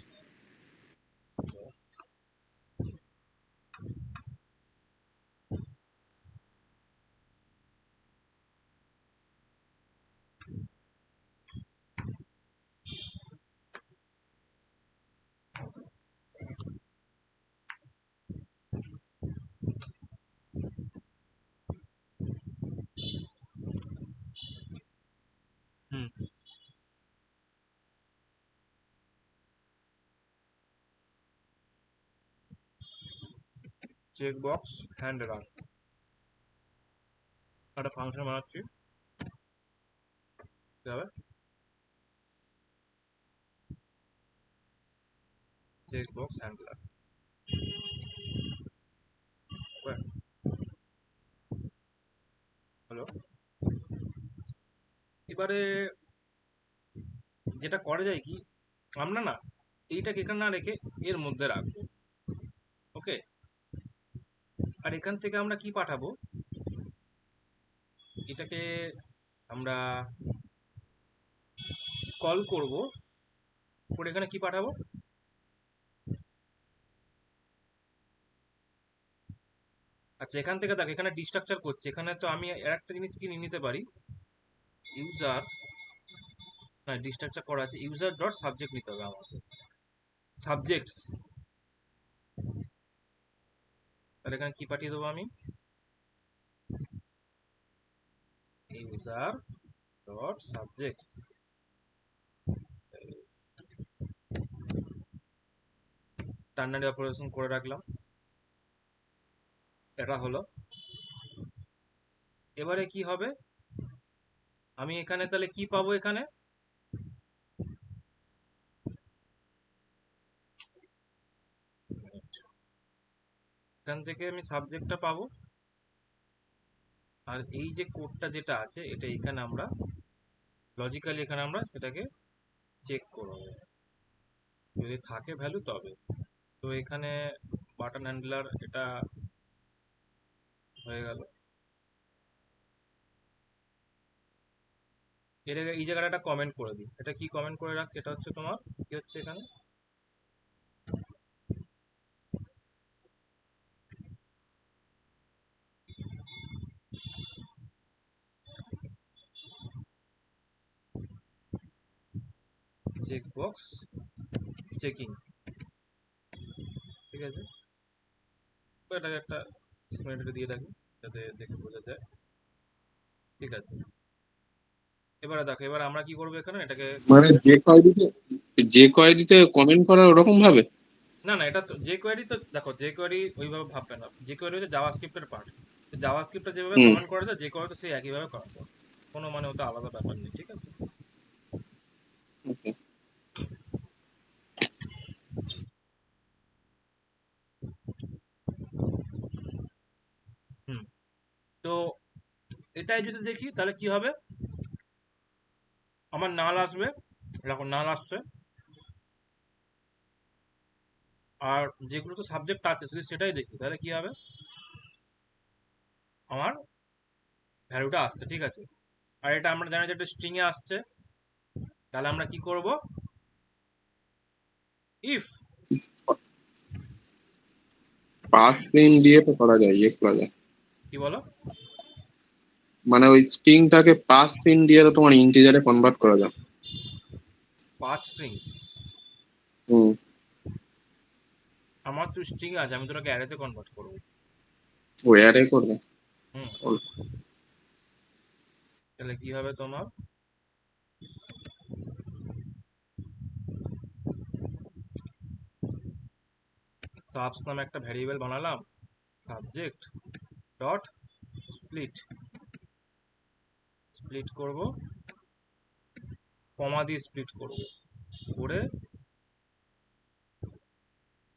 হুম, চেক বক্স হ্যান্ডলার একটা ফাংশন বানাচ্ছি। কি হবে? Check box handler. হলো। এবারে যেটা করা যায় কি, আমরা না এইটাকে এখানে না রেখে এর মধ্যে রাখবো। ওকে, আর এখান থেকে আমরা কি পাঠাবো, এটাকে আমরা কল করব, করে এখানে কি পাঠাবো। আচ্ছা, এখান থেকে দেখ, এখানে ডিস্ট্রাকচার করছে, এখানে তো আমি আর একটা জিনিস কি নিয়ে নিতে পারি, ইউজার, না ডিস্ট্রাকচার করা আছে, ইউজার ডট সাবজেক্ট নিতে হবে আমাকে, সাবজেক্টস। তাহলে এখানে কি পাঠিয়ে দেবো আমি, user dot subjects. Ternary operation করে রাখলাম, এটা হলো। এবারে কি হবে, আমি এখানে তাহলে কি পাবো, এখানে এখান থেকে আমি সাবজেক্টটা পাবো, আর এই যে কোডটা যেটা আছে এটা এখানে আমরা লজিক্যালি এখানে আমরা সেটাকে চেক করবো, যদি থাকে ভ্যালু তবে। তো এখানে বাটন হ্যান্ডলার এটা হয়ে গেল। এর আগে এই জায়গাটা একটা কমেন্ট করে দিই, এটা কি কমেন্ট করে রাখ, সেটা হচ্ছে তোমার কি হচ্ছে এখানে, চেক বক্স চেকিং, ঠিক আছে? তো এটাকে একটা স্ক্রিনে দিয়ে রাখি যাতে দেখে বোঝা যায়, ঠিক আছে? এবারে দেখো, এবার আমরা কি করবো এখানে, এটাকে মানে যে কয়েদিতে কমেন্ট করা ওরকম ভাবে। না না, এটা তো যে কোয়ারি, তো দেখো যে কোয়ারি ওইভাবে ভাববে না, যে কোয়ারি হচ্ছে জাভাস্ক্রিপ্টের পার্ট, জাভাস্ক্রিপ্টে যেভাবে হুম। কমেন্ট করা যায় যে কোয়ারি তো সেই একইভাবে করা যায়, কোনো মানে ওটা আলাদা ব্যাপার নেই, ঠিক আছে? Okay. হুম, তো এটাই যদি দেখি তাহলে কি হবে, আমার নাল আসবে, দেখো নাল আসছে, আর যেগুলো তো সাবজেক্ট আছে যদি সেটাই দেখি তাহলে কি হবে, আমার ভ্যালুটা আসছে, ঠিক আছে? আর এটা আমরা জানি যে একটা স্ট্রিং এ আসছে, তাহলে আমরা কি করব, ইফ, পাস প্রিন্ট দিয়ে তো করা যায়, ইয়ে করা যায়। কি বলো, মানে ওই স্ট্রিংটাকে পাস প্রিন্ট দিয়ে তো তোমার ইন্টিজারে কনভার্ট করা যায়। পাঁচ স্ট্রিং, হুম। আমার তো স্ট্রিং আছে, আমি তোটাকে অ্যারেতে কনভার্ট করবো। ও অ্যারে করবে। হুম, তাহলে কি হবে তোমার, সাবস নামে একটা ভ্যারিয়েবল বানালাম, সাবজেক্ট ডট স্প্লিট, স্প্লিট করব, কমা দিয়ে স্প্লিট করব, করে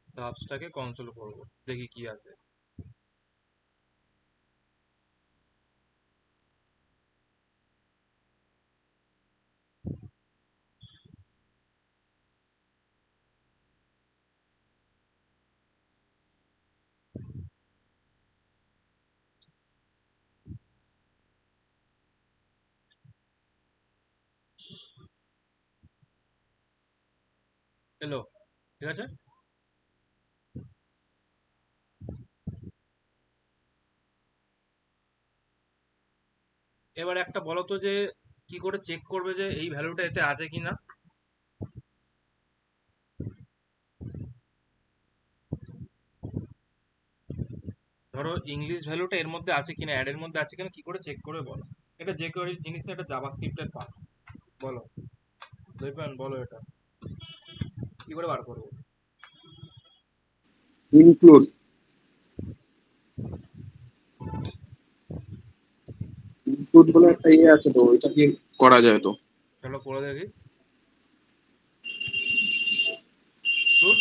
সাবসটাকে কনসোল করব, দেখি কি আছে। এলো, ঠিক আছে। এবার একটা বলো তো যে কি করে চেক করবে যে এই ভ্যালুটা এতে আছে কিনা। ধরো ইংলিশ ভ্যালুটা এর মধ্যে আছে কিনা, অ্যাড এর মধ্যে আছে কিনা, কি করে চেক করবে বলো। এটা যে কোনো জিনিস না, এটা জাভাস্ক্রিপ্টের পার্ট। বলো দৈপায়ন, বলো এটা কি করে বার করবো। ইনক্লুড ইনক্লুড বলে একটা ইয়ে আছে, তো ওইটা কি করা যায় তো? চলো করে দেখি। গুড।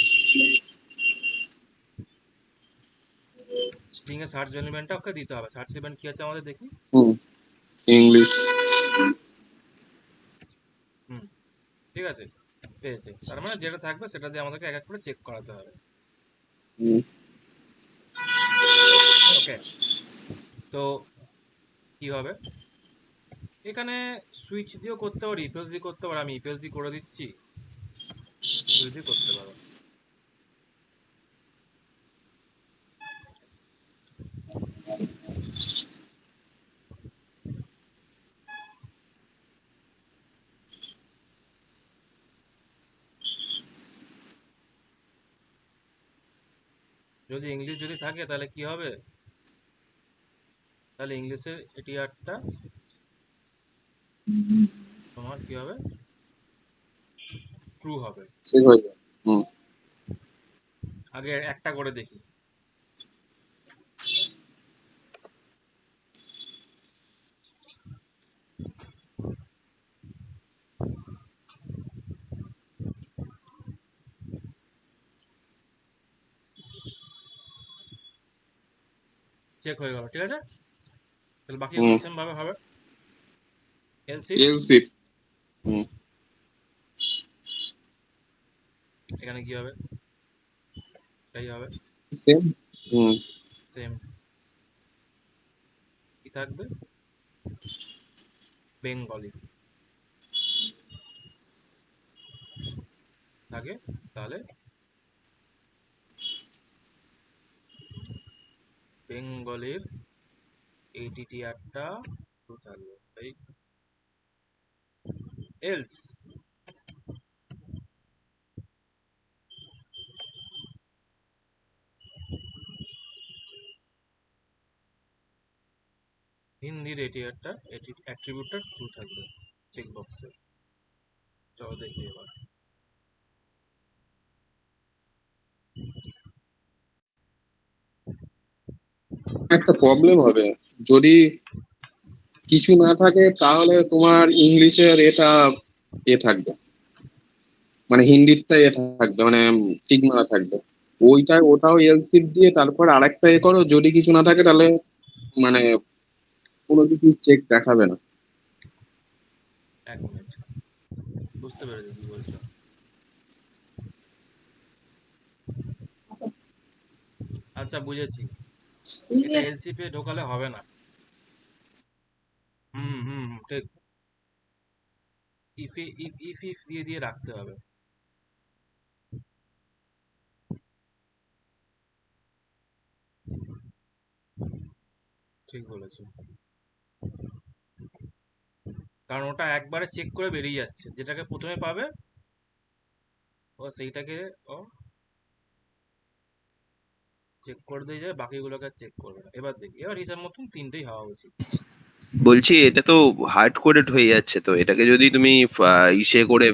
স্ট্রিং এ সার্চ এলিমেন্টটা ওকে দিতে হবে। সার্চ এলিমেন্ট কি আছে আমাদের দেখি। হুম, ইংলিশ। হুম, ঠিক আছে, পেয়েছে। তার মানে যেটা থাকবে সেটা দিয়ে আমাদেরকে এক এক করে চেক করাতে হবে। হুম, ওকে, তো কি হবে এখানে, সুইচ দিয়েও করতে পারি, ইপিএস দিয়ে করতে পারি। আমি ইপিএস দিয়ে করে দিচ্ছি, সুইচ দিয়ে করতে পারো। যদি ইংলিশ যদি থাকে তাহলে কি হবে, তাহলে ইংলিশের এটিআরটা তোমার কি হবে, ট্রু হবে। ঠিক হয়ে যাবে। হুম, আগে একটা করে দেখি। চেক হয়ে গেল, ঠিক আছে। তাহলে বাকিগুলো হুম, সেম ভাবে হবে। LC LC. হুম, এখানে কি হবে, এটাই হবে, সেম। হুম, সেম। কি থাকবে, বেঙ্গলি থাকে, তাহলে বেঙ্গলির এইটিটিআরটা ট্রু থাকবে, তাই এলস হিন্দির এটিআরটা অ্যাট্রিবিউটটা ট্রু থাকবে চেক বক্সে। চলো দেখি এবার। একটা প্রবলেম হবে যদি কিছু না থাকে, তাহলে তোমার ইংলিশের এটা এ থাকবে, মানে হিন্দিরটা এ থাকবে, মানে ঠিক মারা থাকবে। ওটাও এলসিপ দিয়ে তারপর আরেকটা এ করো, যদি কিছু না থাকে তাহলে মানে কোনো কিছু চেক দেখাবে না। এক মিনিট, বুঝতে পেরেছি কি বলছো। আচ্ছা বুঝেছি, এটা এলসি পে ঢোকালে হবে না। হুম হুম হুম, ঠিক। ইফ ইফ ইফ দিয়ে দিয়ে রাখতে হবে। ঠিক বলেছো, কারণ ওটা একবারে চেক করে বেরিয়ে যাচ্ছে, যেটাকে প্রথমে পাবে ও সেইটাকে ও চেক করে দিয়ে যাবে, বাকিগুলোকে চেক করবে না। এবার দেখি, এবার হিসাব মতন তিনটেই হওয়া উচিত। বলছি এটা তো হার্ড কোডেড হয়ে যাচ্ছে, তো এটাকে যদি তুমি ইসে করে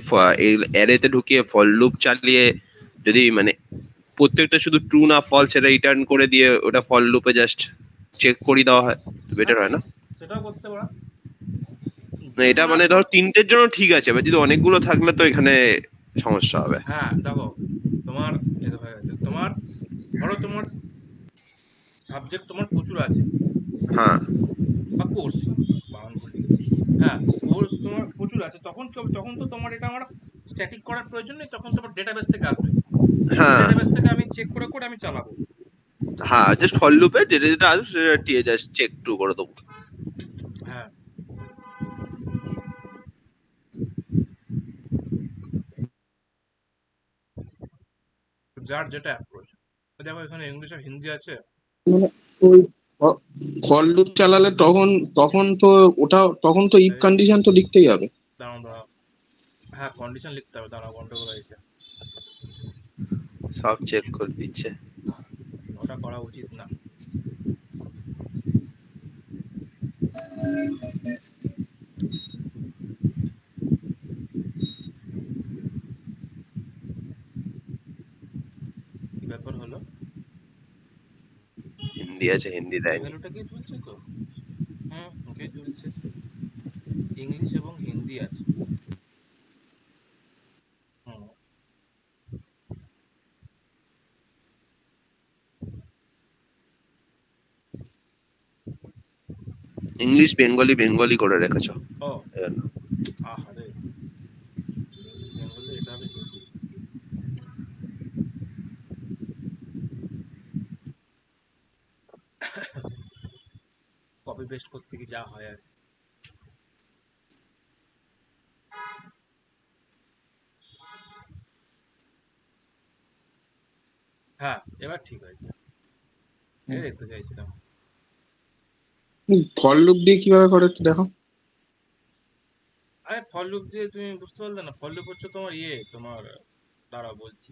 অ্যারেতে ঢুকিয়ে ফল লুপ চালিয়ে যদি মানে প্রত্যেকটা শুধু ট্রু না ফলস সেটা রিটার্ন করে দিয়ে ওটা ফল লুপে জাস্ট চেক করে দেওয়া হয়, বেটার হ্যাঁ, হয় না? সেটাও করতে পারো। না, এটা তোমার মানে ধর তিনটের জন্য ঠিক আছে, এবার যদি অনেকগুলো থাকলে তো এখানে সমস্যা হবে। হ্যাঁ দেখো, তোমার এটা হয়ে গেছে তোমার। ধরো তোমার সাবজেক্ট তোমার প্রচুর আছে, হ্যাঁ, বা কোর্স, বানান ভুল লিখেছি। হ্যাঁ, কোর্স তোমার প্রচুর আছে, তখন কি হবে, তখন তো তোমার এটা আমার স্ট্যাটিক করার প্রয়োজন নেই, তখন তোমার ডেটাবেস থেকে আসবে। হ্যাঁ, ডেটাবেস থেকে আমি চেক করে করে আমি চালাবো। হ্যাঁ, জাস্ট ফল লুপে যেটা যেটা আসবে সেটা জাস্ট চেক টু করে দেবো। হ্যাঁ, যার যেটা অ্যাপ্রোচ। দেখো এখানে ইংলিশ আর হিন্দি আছে। মানে ওই ফর লুপ চালালে তখন তখন তো তখন তো ইফ এই কন্ডিশন তো লিখতেই হবে। দাঁড়াও দাঁড়াও, হ্যাঁ কন্ডিশন লিখতে হবে, দাঁড়াও গন্ডগোল হয়েছে। সব চেক করে দিচ্ছে। ওটা করা উচিত না। কি ব্যাপার হলো? হিন্দি আছে, হিন্দি দেয়নি। ভ্যালুটাকেই তুলছে তো। হুম, ওকেই তুলছে। ইংলিশ এবং হিন্দি আছে। হুম। ইংলিশ বেঙ্গলি বেঙ্গলি করে রেখেছো। ও আহারে, ইংলিশ বেঙ্গলি, এটা হবে হিন্দি। কপি পেস্ট করতে কি যা হয় আর কি। হ্যাঁ এবার ঠিক হয়েছে, এই দেখতে চাইছিলাম। ফর লুপ দিয়ে কিভাবে করে একটু দেখো। আরে ফল লুপ দিয়ে তুমি বুঝতে পারলে না? ফল লুপ হচ্ছে তোমার তোমার, দাঁড়াও বলছি।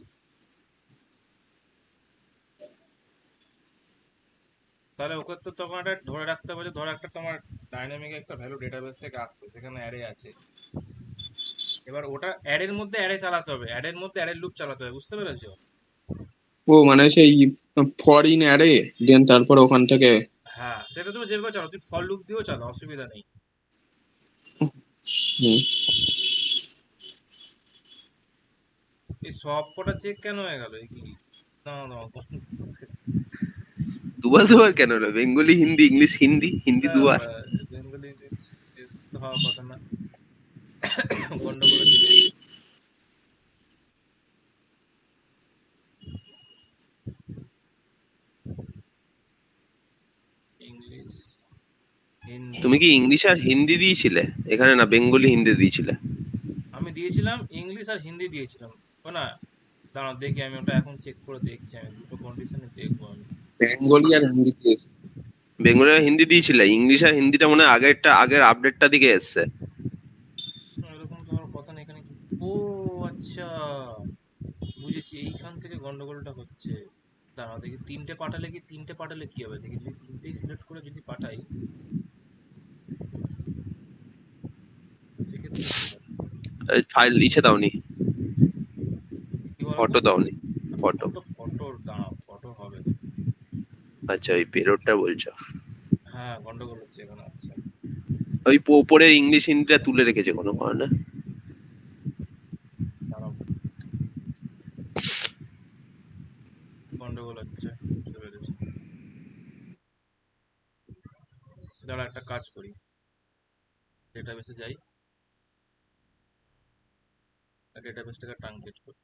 তাহলে ওকে তো তখন একটা ধরে রাখতে হবে যে ধরো একটা তোমার ডাইনামিক একটা ভ্যালু ডেটাবেস থেকে আসছে, সেখানে অ্যারে আছে। এবার ওটা অ্যারের মধ্যে অ্যারে চালাতে হবে, অ্যারের মধ্যে অ্যারে লুপ চালাতে হবে, বুঝতে পেরেছো? ও মানে সেই ফর ইন অ্যারে দেন তারপর ওখান থেকে। হ্যাঁ সেটা তুমি যেভাবে চালাও, তুমি ফল লুপ দিয়েও চালাও, অসুবিধা নেই। হুম, এই সব কটা চেক কেন হয়ে গেল? এই কি, না না, দুবার দুবার কেন হলো? বেঙ্গলি হিন্দি, ইংলিশ হিন্দি, হিন্দি এটা দুবার। বেঙ্গলি তো হওয়ার কথা না। গন্ডগোল হচ্ছে। ইংলিশ হিন্দি, তুমি কি ইংলিশ আর হিন্দি দিয়েছিলে এখানে, না বেঙ্গলি হিন্দি দিয়েছিলে? আমি দিয়েছিলাম ইংলিশ আর হিন্দি দিয়েছিলাম। ও না, দাঁড়াও দেখি, আমি ওটা এখন চেক করে দেখছি, আমি দুটো কন্ডিশনে দেখবো আমি। বেঙ্গলি আর হিন্দি দিয়েছে। বেঙ্গলি আর হিন্দি দিয়েছিলে, ইংলিশ আর হিন্দিটা মনে হয় আগের আপডেটটা দিকে এসছে। এরকম তো হওয়ার কথা না এখানে কি। ও আচ্ছা, বুঝেছি, এইখান থেকে গন্ডগোলটা হচ্ছে। দাঁড়াও দেখি, তিনটে পাঠালে কি হবে দেখি, যদি তিনটেই সিলেক্ট করে যদি পাঠাই সেক্ষেত্রে কি হবে। ফাইল ইচ্ছে দাওনি, কি বলতো? ফটো দাওনি, ফটো। ফটোর দাঁড়াও, ফটো হবে। আচ্ছা ওই পেরোডটা বলছো? হ্যাঁ গন্ডগোল হচ্ছে এখানে, আচ্ছা। ওই ওপরের ইংলিশ হিন্দিটা তুলে রেখেছে কোনো কারণে। দাঁড়াও, গন্ডগোল হচ্ছে, বুঝতে পেরেছি। দাঁড়া একটা কাজ করি, ডেটাবেসে যাই, ডেটাবেসটাকে ট্রাঙ্কেট করি।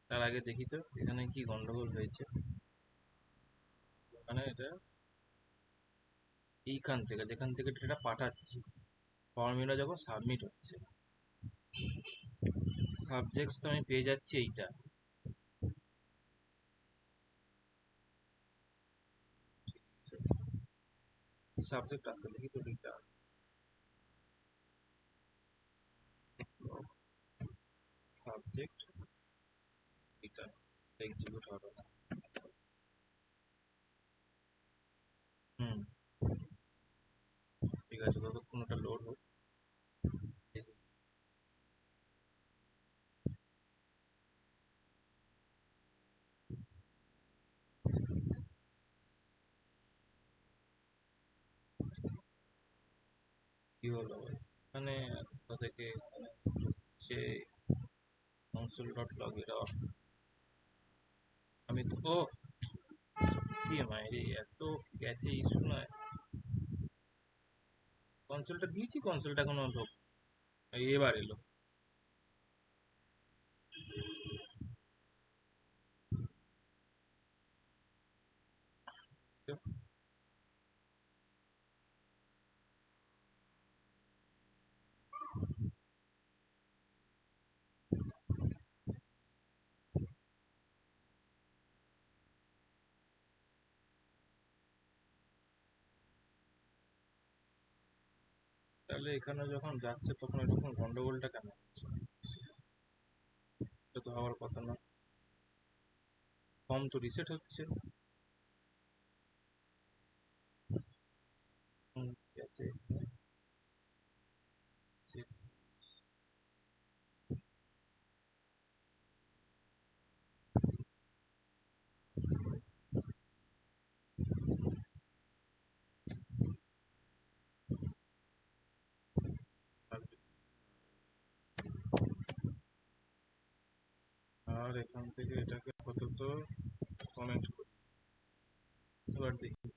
তার আগে দেখি তো এখানে কি গন্ডগোল হয়েছে। মানে এটা এইখান থেকে, যেখান থেকে ডেটা পাঠাচ্ছি, ফর্মুলা যখন সাবমিট হচ্ছে, সাবজেক্টস তো আমি পেয়ে যাচ্ছি এইটা। সাবজেক্ট আসলে কি তো এটা সাবজেক্ট, এটা এক্সিকিউট হবে না। হুম, ঠিক আছে, ততক্ষণ ওটা লোড হোক। দেখি কি হলো ভাই। এখানে কোথা থেকে সে কনসোল ডট লগ এর, আমি তো কি মাইরে এত গেছে ইস্যু নয়। কনসোলটা দিয়েছি, কনসোলটা এখনো ঢোক, এবার এলো। তাহলে এখানে যখন যাচ্ছে তখন এরকম গন্ডগোলটা কেন হচ্ছে? এটা তো হওয়ার কথা না। ফর্ম তো রিসেট হচ্ছে। ঠিক আছে, আর এখান থেকে এটাকে আপাতত কমেন্ট করি। এবার দেখি।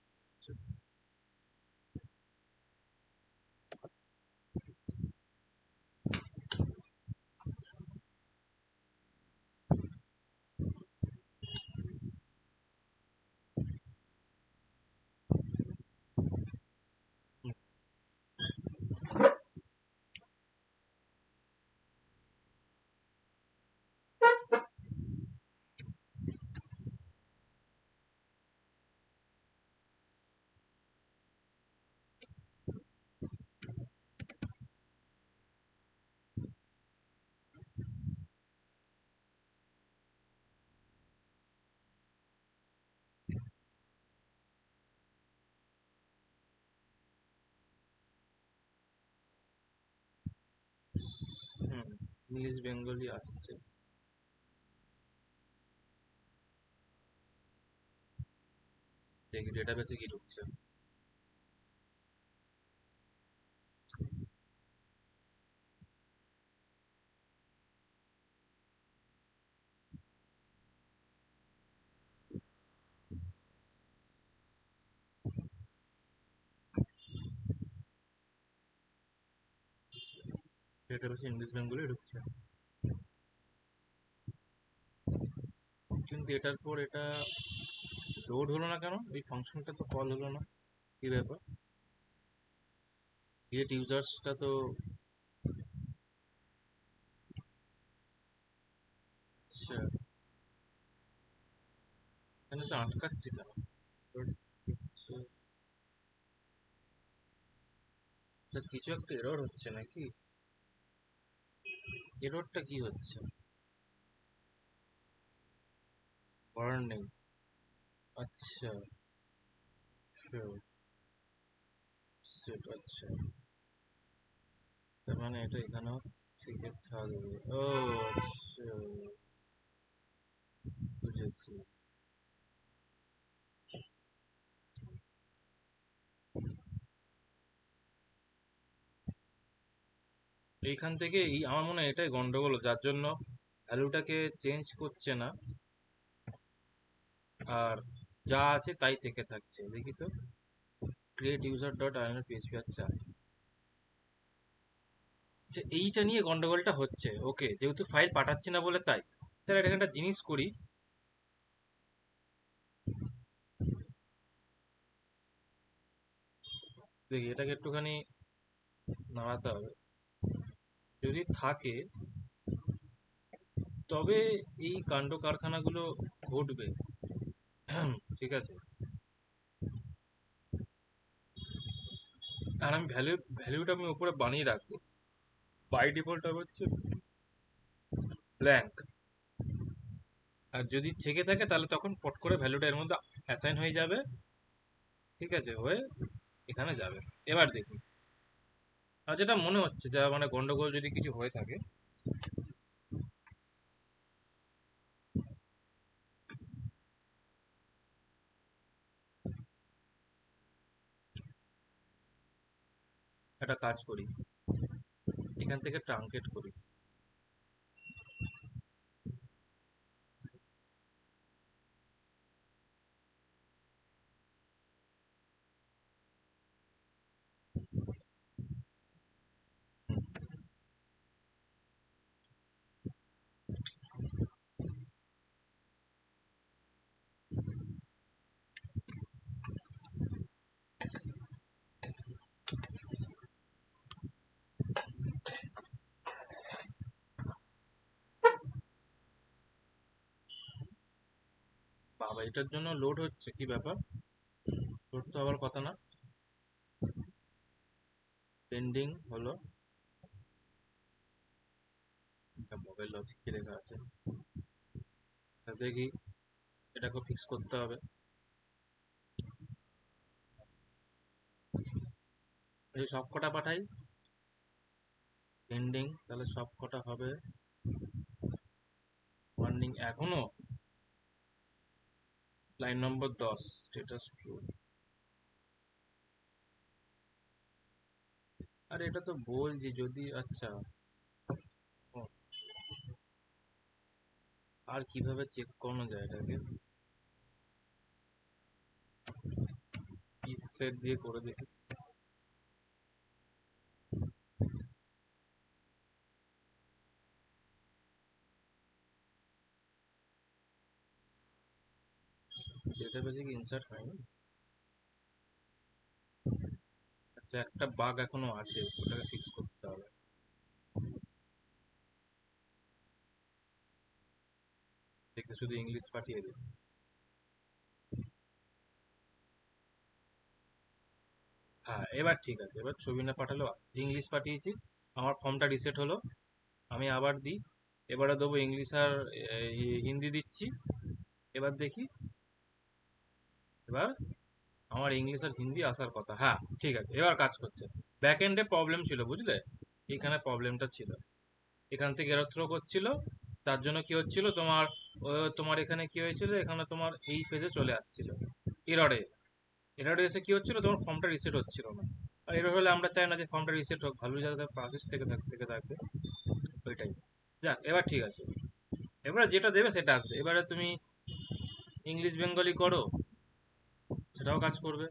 হুম, ইংলিশ বেঙ্গলি আসছে। দেখি ডেটাবেসে কি ঢুকছে। ডেটাবেসে ইংলিশ বেঙ্গলি ঢুকছে, কিন্তু এটার পর এটা লোড হলো না কেন? এই ফাংশনটা তো কল হলো না, কি ব্যাপার? গেট ইউজার্সটা তো আচ্ছা, এখানে সে আটকাচ্ছে কেন? আচ্ছা, আচ্ছা, কিছু একটা এরর হচ্ছে নাকি? এররটা কি হচ্ছে? ওয়ার্নিং, আচ্ছা, sure, set, আচ্ছা, তার মানে এটা এখানেও থেকে থাকবে। ও আচ্ছা, বুঝেছি। এইখান থেকে এই আমার মনে হয় এটাই গন্ডগোল, যার জন্য ভ্যালুটাকে চেঞ্জ করছে না, আর যা আছে তাই থেকে থাকছে। দেখি তো, ক্রিয়েট ইউজার ডট আইএনএল পিএইচপি, আচ্ছা, আচ্ছা, এইটা নিয়ে গন্ডগোলটা হচ্ছে। ওকে, যেহেতু ফাইল পাঠাচ্ছি না বলে তাই। তাহলে এটা একটা জিনিস করি, দেখি এটাকে একটুখানি নাড়াতে হবে। যদি থাকে তবে এই কাণ্ড কারখানাগুলো ঘটবে। ঠিক আছে, আর আমি ভ্যালুটা আমি উপরে বানিয়ে রাখবো। বাই ডিফল্ট হচ্ছে ব্ল্যাঙ্ক, আর যদি থেকে থাকে তাহলে তখন পট করে ভ্যালুটা এর মধ্যে অ্যাসাইন হয়ে যাবে। ঠিক আছে, হয়ে এখানে যাবে। এবার দেখুন, আর যেটা মনে হচ্ছে যা মানে গন্ডগোল যদি কিছু হয়ে থাকে, একটা কাজ করি, এখান থেকে ট্রাঙ্কেট করি। বাবা, এটার জন্য লোড হচ্ছে, কি ব্যাপার? লোড তো আবার কথা না। পেন্ডিং হলো, মোবাইল লজিক কি লেখা আছে দেখি, এটাকে ফিক্স করতে হবে। এই সব কটা পাঠাই পেন্ডিং, তাহলে সব কটা হবে ওয়ার্নিং। এখনো লাইন নম্বর 10 স্ট্যাটাস ট্রু। আরে এটা তো বলছি যদি, আচ্ছা ও, আর কিভাবে চেক করানো যায় এটাকে, সেট দিয়ে করে দেখি। ডেটাবেসে কি ইনসার্ট হয়নি? আচ্ছা একটা বাগ এখনো আছে, ওটাকে ফিক্স করতে হবে। দেখে শুধু ইংলিশ পাঠিয়ে দিই। হ্যাঁ এবার ঠিক আছে, এবার ছবি না পাঠালেও আসে। ইংলিশ পাঠিয়েছি, আমার ফর্মটা রিসেট হলো। আমি আবার দিই, এবারে দেবো ইংলিশ আর হিন্দি দিচ্ছি। এবার দেখি, এবার আমার ইংলিশ আর হিন্দি আসার কথা। হ্যাঁ ঠিক আছে, এবার কাজ করছে। ব্যাক এন্ডে প্রবলেম ছিল বুঝলে, এখানে প্রবলেমটা ছিল, এখান থেকে এরর থ্রো করছিল। তার জন্য কি হচ্ছিল তোমার, তোমার এখানে কি হয়েছিল, এখানে তোমার এই ফেজে চলে আসছিল এররে। এররে এসে কি হচ্ছিল, তোমার ফর্মটা রিসেট হচ্ছিল না। আর এরর হলে আমরা চাই না যে ফর্মটা রিসেট হোক, ভালো যাতে প্রসেস থেকে থাকবে, ওইটাই। যাক এবার ঠিক আছে, এবারে যেটা দেবে সেটা আসবে। এবারে তুমি ইংলিশ বেঙ্গলি করো, সেটাও কাজ করবে।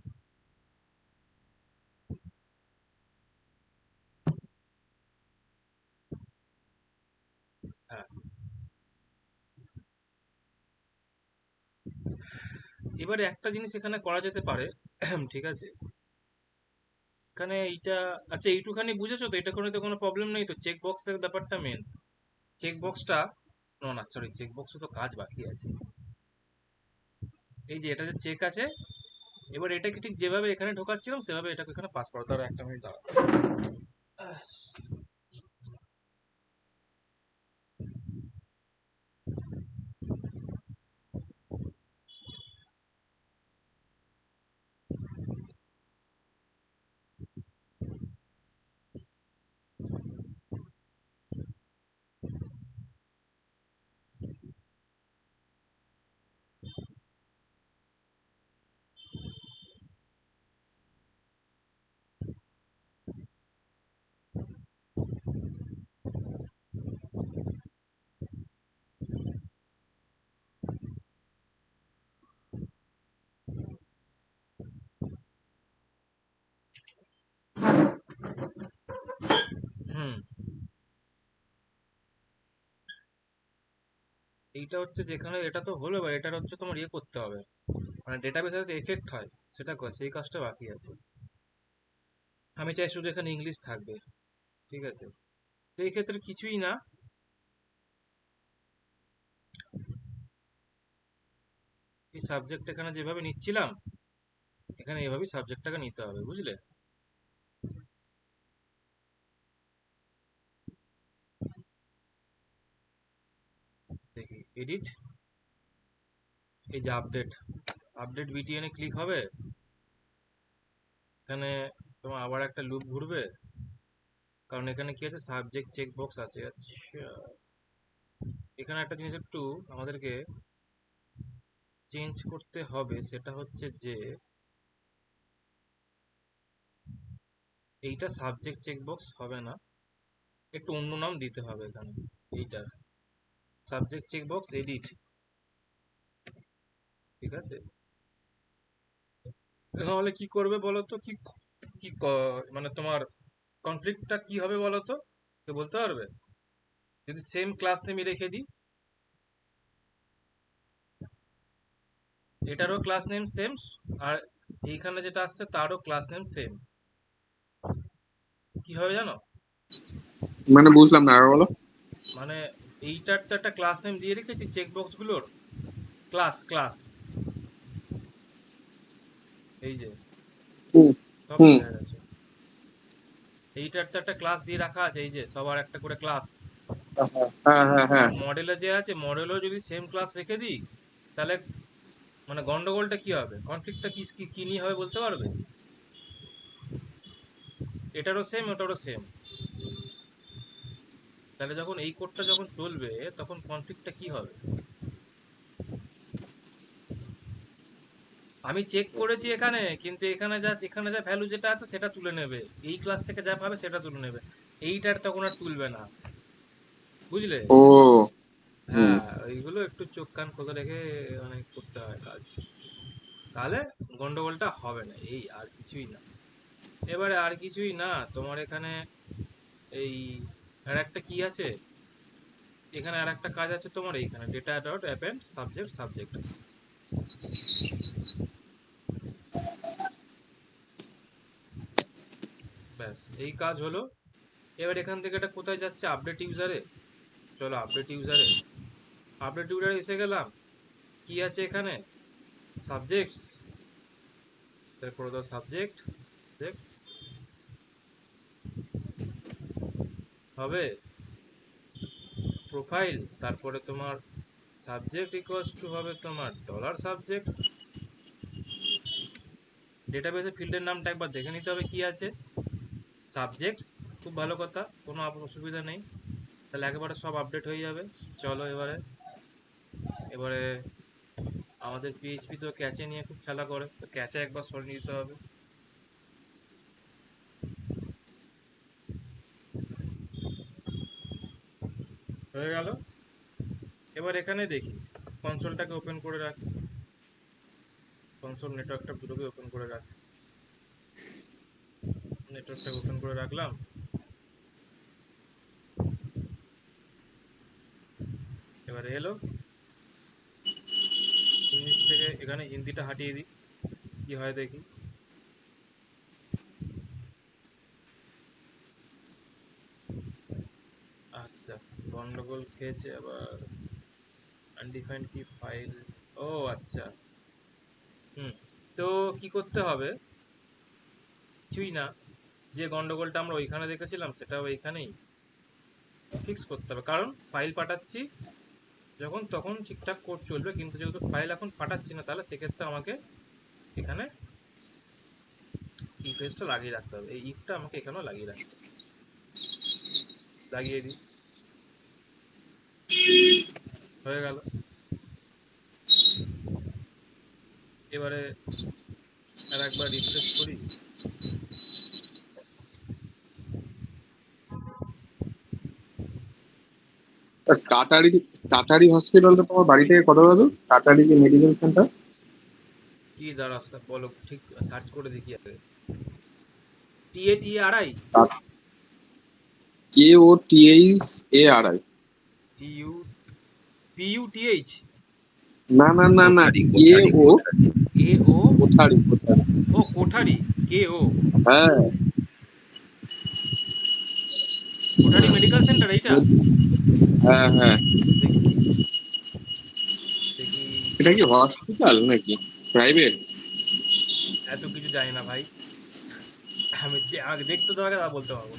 হ্যাঁ এবারে একটা জিনিস এখানে করা যেতে পারে ঠিক আছে, এখানে এইটা, আচ্ছা এইটুখানি বুঝেছো তো, এটা কোনো তো কোনো প্রবলেম নেই তো, চেক বক্সের ব্যাপারটা মেন। চেক বক্সটা, না সরি, চেক বক্সে তো কাজ বাকি আছে। এই যে এটা যে চেক আছে, এবার এটাকে ঠিক যেভাবে এখানে ঢোকাচ্ছিলাম সেভাবে এটাকে এখানে পাস করো। তার একটা মিনিট দাঁড়াও। আহ, হুম, এইটা হচ্ছে যেখানে, এটা তো হলো, এবার এটার হচ্ছে তোমার ইয়ে করতে হবে, মানে ডেটাবেসে যাতে এফেক্ট হয় সেটা সেই কাজটা বাকি আছে। আমি চাই শুধু এখানে ইংলিশ থাকবে, ঠিক আছে। তো এই ক্ষেত্রে কিছুই না, এই সাবজেক্ট এখানে যেভাবে নিচ্ছিলাম, এখানে এইভাবেই সাবজেক্টটাকে নিতে হবে বুঝলে। দেখি এডিট, এই যে আপডেট, আপডেট বিটিএন এ ক্লিক হবে, এখানে তোমার আবার একটা লুপ ঘুরবে, কারণ এখানে কি আছে, সাবজেক্ট চেক বক্স আছে। আচ্ছা এখানে একটা জিনিস একটু আমাদেরকে চেঞ্জ করতে হবে, সেটা হচ্ছে যে এইটা সাবজেক্ট চেক বক্স হবে না, একটু অন্য নাম দিতে হবে এখানে। এইটার সাবজেক্ট চেক বক্স এডিট, ঠিক আছে। তাহলে কি করবে বলো তো, কি কি মানে তোমার কনফ্লিক্টটা কি হবে বলো তো, কেউ বলতে পারবে? যদি সেম ক্লাস নেমই রেখে দিই, এটারও ক্লাস নেম সেম, আর এইখানে যেটা আসছে তারও ক্লাস নেম সেম, কি হবে জানো? মানে বুঝলাম না, আর বলো। মানে এইটার তো একটা ক্লাস নেম দিয়ে রেখেছি চেক বক্স গুলোর, ক্লাস ক্লাস, এই যে হুম সব হুম হয়ে গেছে। এইটার তো একটা ক্লাস দিয়ে রাখা আছে, এই যে সবার একটা করে ক্লাস। হ্যাঁ হ্যাঁ হ্যাঁ। মডেলে যে আছে, মডেলেও যদি সেম ক্লাস রেখে দিই, তাহলে মানে গন্ডগোলটা কি হবে, কনফ্লিক্টটা কি কি কি নিয়ে হবে বলতে পারবে? এটারও সেম, ওটারও সেম। তাহলে যখন এই কোডটা যখন চলবে, তখন কনফ্লিক্টটা কি হবে? আমি চেক করেছি এখানে, কিন্তু এখানে যা ভ্যালু যেটা আছে সেটা তুলে নেবে, এই ক্লাস থেকে যা পাবে সেটা তুলে নেবে, এইটার তখন আর তুলবে না, বুঝলে? ও। হুম। হ্যাঁ, এইগুলো একটু চোখ কান খোলা রেখে মানে করতে হয় কাজ, তাহলে গন্ডগোলটা হবে না, এই আর কিছুই না। এবারে আর কিছুই না, তোমার এখানে এই আর একটা কি আছে, এখানে আর একটা কাজ আছে তোমার, এইখানে data dot append subject subject, ব্যাস এই কাজ হলো। এবার এখান থেকে এটা কোথায় যাচ্ছে, আপডেট ইউজারে। চলো আপডেট ইউজারে, আপডেট ইউজারে এসে গেলাম। কি আছে এখানে, সাবজেক্টস, তারপরে দাও সাবজেক্ট হবে প্রোফাইল, তারপরে তোমার সাবজেক্ট ইকুয়ালস টু হবে তোমার ডলার সাবজেক্টস। ডেটাবেসে ফিল্ডের নামটা একবার দেখে নিতে হবে কি আছে, সাবজেক্টস, খুব ভালো কথা, কোনো অসুবিধা নেই, তাহলে একেবারে সব আপডেট হয়ে যাবে। চলো এবারে এবারে আমাদের পিএইচপি তো ক্যাচে নিয়ে খুব খেলা করে, তো ক্যাচে একবার সরিয়ে নিতে হবে। হয়ে গেল। এবার এখানে দেখি, কনসোলটাকে ওপেন করে রাখি, কনসোল নেটওয়ার্কটা পুরোকে ওপেন করে রাখি, নেটওয়ার্কটাকে ওপেন করে রাখলাম। এবারে এলো ইংলিশ থেকে এখানে হিন্দিটা হাটিয়ে দিই, কি হয় দেখি। আচ্ছা, গন্ডগোল খেয়েছে আবার, আনডিফাইন্ড কি ফাইল, ও আচ্ছা। হুম, তো কি করতে হবে, কিছুই না, যে গন্ডগোলটা আমরা ওইখানে দেখেছিলাম সেটাও এইখানেই ফিক্স করতে হবে, কারণ ফাইল পাঠাচ্ছি যখন তখন ঠিকঠাক কোড চলবে, কিন্তু যেহেতু ফাইল এখন পাঠাচ্ছি না, তাহলে সেক্ষেত্রে আমাকে এখানে ইফ এসটা লাগিয়ে রাখতে হবে, এই ইফটা আমাকে এখানেও লাগিয়ে রাখতে হবে, লাগিয়ে দিই, হয়ে গেল। এবারে আর একবার রিফ্রেশ করি, তা কাটারি, কাটারি হসপিটালটা তোমার বাড়ি থেকে কত দাদু? কাটারি যে মেডিকেল সেন্টার। কি দাঁড়া বলো, ঠিক সার্চ করে দেখি আগে। TA 2.5, KOTHARI। PUTH, না না না না, কোঠারি কে কোঠারি ও কোঠারি AO, কোঠারি কোঠারি। ও কোঠারি, KO, হ্যাঁ কোঠারি মেডিকেল সেন্টার এইটা, হ্যাঁ হ্যাঁ। দেখছি দেখি। এটা কি হসপিটাল নাকি প্রাইভেট? এত কিছু জানি না ভাই, আমি আগে দেখতে তো আগে তা বলতে পারবো।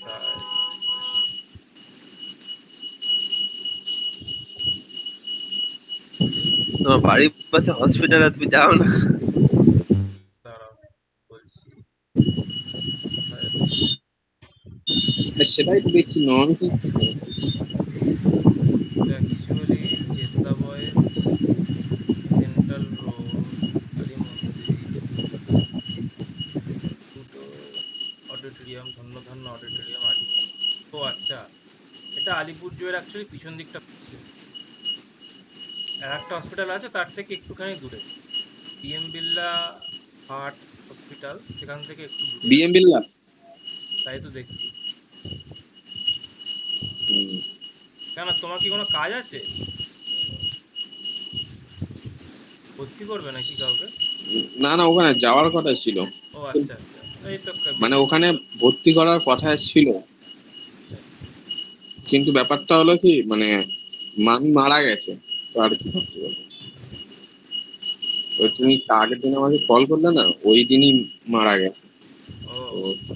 তাই, তোমার বাড়ির পাশে হসপিটালে তুমি যাও না? দাঁড়াও বলছি, কোথায় সেটাই তো দেখছি, নন কি। Actually Chetla boys, central road, Kali মন্দির, দুটো অডিটোরিয়াম, ধন্য ধন্য অডিটোরিয়াম, আলিপুর। ও আচ্ছা, এটা আলিপুর জুয়ের অ্যাকচুয়ালি পিছন দিকটা পড়ছে, আর একটা হসপিটাল আছে তার থেকে একটুখানি দূরে, DM বিড়লা হার্ট হসপিটাল, সেখান থেকে একটু দূরে বিএম আছে, বিল্লা। তাই তো দেখছি। কেন, তোমার কি কোনো কাজ আছে, ভর্তি করবে নাকি কাউকে? না না, ওখানে যাওয়ার কথা ছিল। ও আচ্ছা আচ্ছা, এই তো মানে বেশি, ওখানে ভর্তি করার কথা ছিল, আচ্ছা, কিন্তু ব্যাপারটা হলো কি, মানে মামি মারা গেছে। আর কি করতে পারবো? ওই তুমি আগের দিন আমাকে কল করলে না, ওই দিনই মারা গেছে। ও তো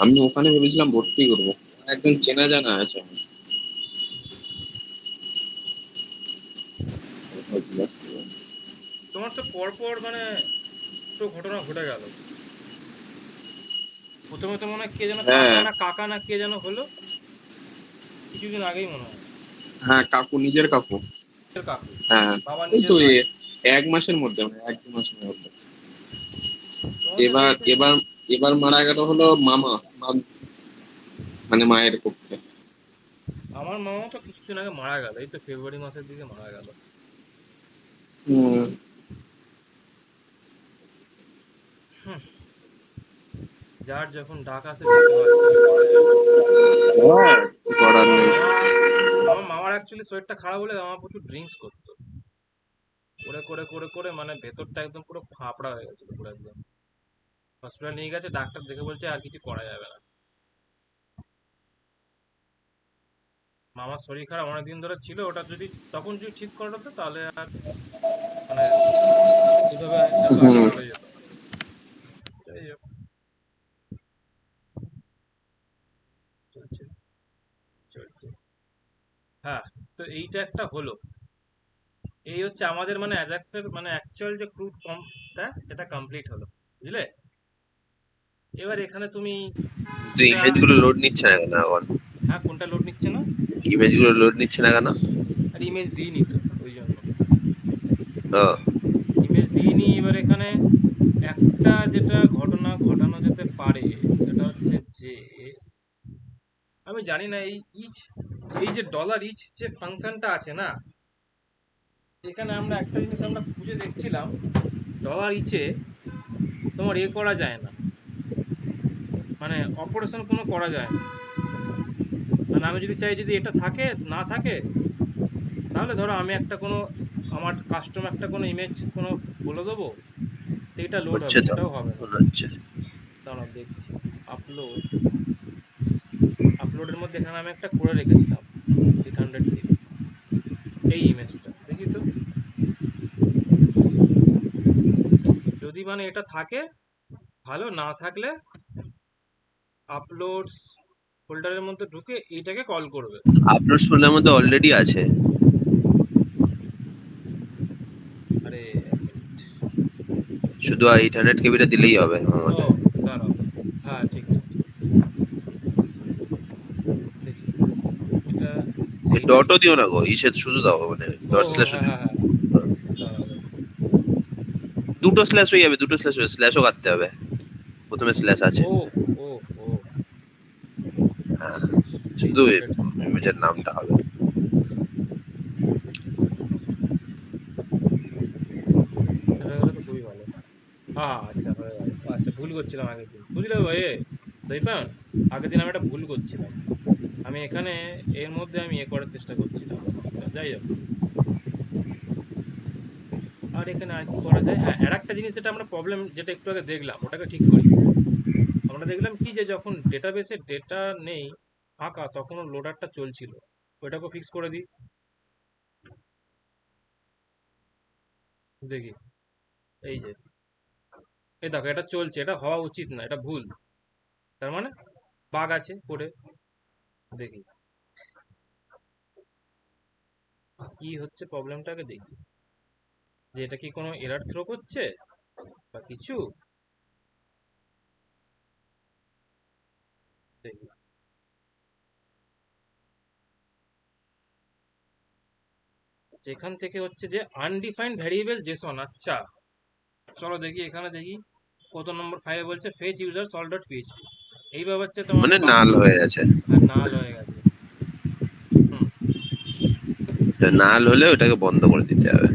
আমি ওখানে ভেবেছিলাম ভর্তি করবো, একজন চেনা জানা আছে আমার। তোমার তো পরপর মানে তো ঘটনা ঘটে গেল। প্রথমে তো মনে হয় কে যেন হ্যাঁ, কাকা না কে যেন হলো কিছুদিন আগেই মনে হয়। হ্যাঁ, কাকু, নিজের কাকু। নিজের কাকু, হ্যাঁ, বাবার ওই নিজের তো ভাই। এক মাসের মধ্যে, মানে 1-2 মাসের মধ্যে। তোমাদের এবার ওইদিকে এবার এবার মারা গেল হলো মানে মায়ের পক্ষে। আমার মামাও তো কিছুদিন আগে মারা গেল, এই তো ফেব্রুয়ারি মাসের দিকে মারা গেল। হুম। হুম, যার যখন ডাক আসে যেতে হয়। হ্যাঁ, কিছু করার আমার নেই। মামা আমার মামার অ্যাকচুয়ালি শরীরটা খারাপ হলে মামা প্রচুর ড্রিঙ্কস করতো, করে করে করে করে মানে ভেতরটা একদম পুরো ফাঁপড়া হয়ে গেছিল পুরো একদম। হসপিটাল নিয়ে গেছে, ডাক্তার দেখে বলছে আর কিছু করা যাবে না। মামার শরীর খারাপ অনেকদিন ধরে ছিল, ওটা যদি তখন যদি ঠিক করা হতো তাহলে আর মানে এইভাবে এত আগে হুম। মরে যেত না। যাই হোক, চলছে চলছে। হ্যাঁ, তো এইটা একটা হলো। এই হচ্ছে আমাদের মানে অ্যাজাক্সের মানে অ্যাকচুয়াল যে ক্রুড কমটা সেটা কমপ্লিট হলো, বুঝলে? এবার এখানে তুমি তো যেটা, ইমেজ গুলো লোড নিচ্ছে না কেন এখন? হ্যাঁ কোনটা লোড নিচ্ছে না? ইমেজ গুলো লোড নিচ্ছে না কেন? আর ইমেজ দিইনি তো ওই জন্য। ও, ইমেজ দিইনি। এবার এখানে একটা যেটা ঘটনা ঘটানো যেতে পারে সেটা হচ্ছে যে আমি জানি না এই যে ডলার ইচ যে ফাংশনটা আছে না, এখানে আমরা একটা জিনিস আমরা খুঁজে দেখছিলাম, ডলার ইচে তোমার করা যায় না, মানে অপারেশন কোনো করা যায় না। মানে আমি যদি চাই যদি এটা থাকে না থাকে, তাহলে ধরো আমি একটা কোনো আমার কাস্টম একটা কোনো ইমেজ কোনো বলে দেবো, সেইটা লোড হচ্ছে হবে, তো, সেটাও হবে না। মনে হচ্ছে। দাঁড়াও দেখছি। আপলোড, আপলোডের মধ্যে এখানে আমি একটা করে রেখেছিলাম 800 কেবি, এই ইমেজটা দেখি তো, যদি মানে এটা থাকে ভালো, না থাকলে আপলোডস ফোল্ডারের মধ্যে ঢুকে এইটাকে কল করবে। আপলোড ফোল্ডারের মধ্যে অলরেডি আছে। আরে এক মিনিট, শুধু 800 কেবিটা দিলেই হবে আমার ও মতে। দাঁড়াও, হ্যাঁ ঠিক ঠিক ঠিক, দেখি এটা যে এই এইটাই। ডটও দিও না গো, ইসে শুধু দাও, মানে ও ডট ও স্ল্যাশও হ্যাঁ দিও। হ্যাঁ হ্যাঁ, দাঁড়াও দাঁড়াও। দুটো স্ল্যাশ হয়ে যাবে, দুটো স্ল্যাশ হবে, স্ল্যাশও কাটতে হবে। প্রথমে স্ল্যাশ আছে। ও ও ও হ্যাঁ, শুধু 800, ইমেজের নামটা হবে। এটা হয়ে গেলে তো খুবই ভালো। হ্যাঁ আচ্ছা হয়ে গেল। ও আচ্ছা, ভুল করছিলাম আগের দিন, বুঝলে ভাই? দইপান, আগের দিন আমি একটা ভুল করছিলাম। আমি এখানে এর মধ্যে আমি করার চেষ্টা করছিলাম। যাই হোক, আর এখানে আর কি করা যায়? হ্যাঁ, আর একটা জিনিস যেটা আমরা প্রবলেম যেটা একটু আগে দেখলাম ওটাকে ঠিক করি। আমরা দেখলাম কি যে যখন ডেটাবেসে ডেটা নেই, ফাঁকা, তখনও লোডারটা চলছিল, ওইটাকে ফিক্স করে দিই। দেখি, এই যে এই দেখো এটা চলছে, এটা হওয়া উচিত না, এটা ভুল। তার মানে বাগ আছে কোডে। দেখি কি হচ্ছে, প্রবলেমটাকে দেখি যে এটা কি কোনো এরার থ্রো করছে বা কিছু। দেখি, যেখান থেকে হচ্ছে যে আনডিফাইন্ড ভ্যারিয়েবল জেসন। আচ্ছা, চলো দেখি এখানে দেখি কত নম্বর ফাইলে বলছে ফেচ ইউজার সল ডট পিএইচপি। এইভাবে হচ্ছে মানে তোমাকে বাগ নাল চলে হয়ে এসেছে। গেছে। আর নাল হয়ে গেছে। হুম, তো নাল হলে ওটাকে বন্ধ করে দিতে হবে।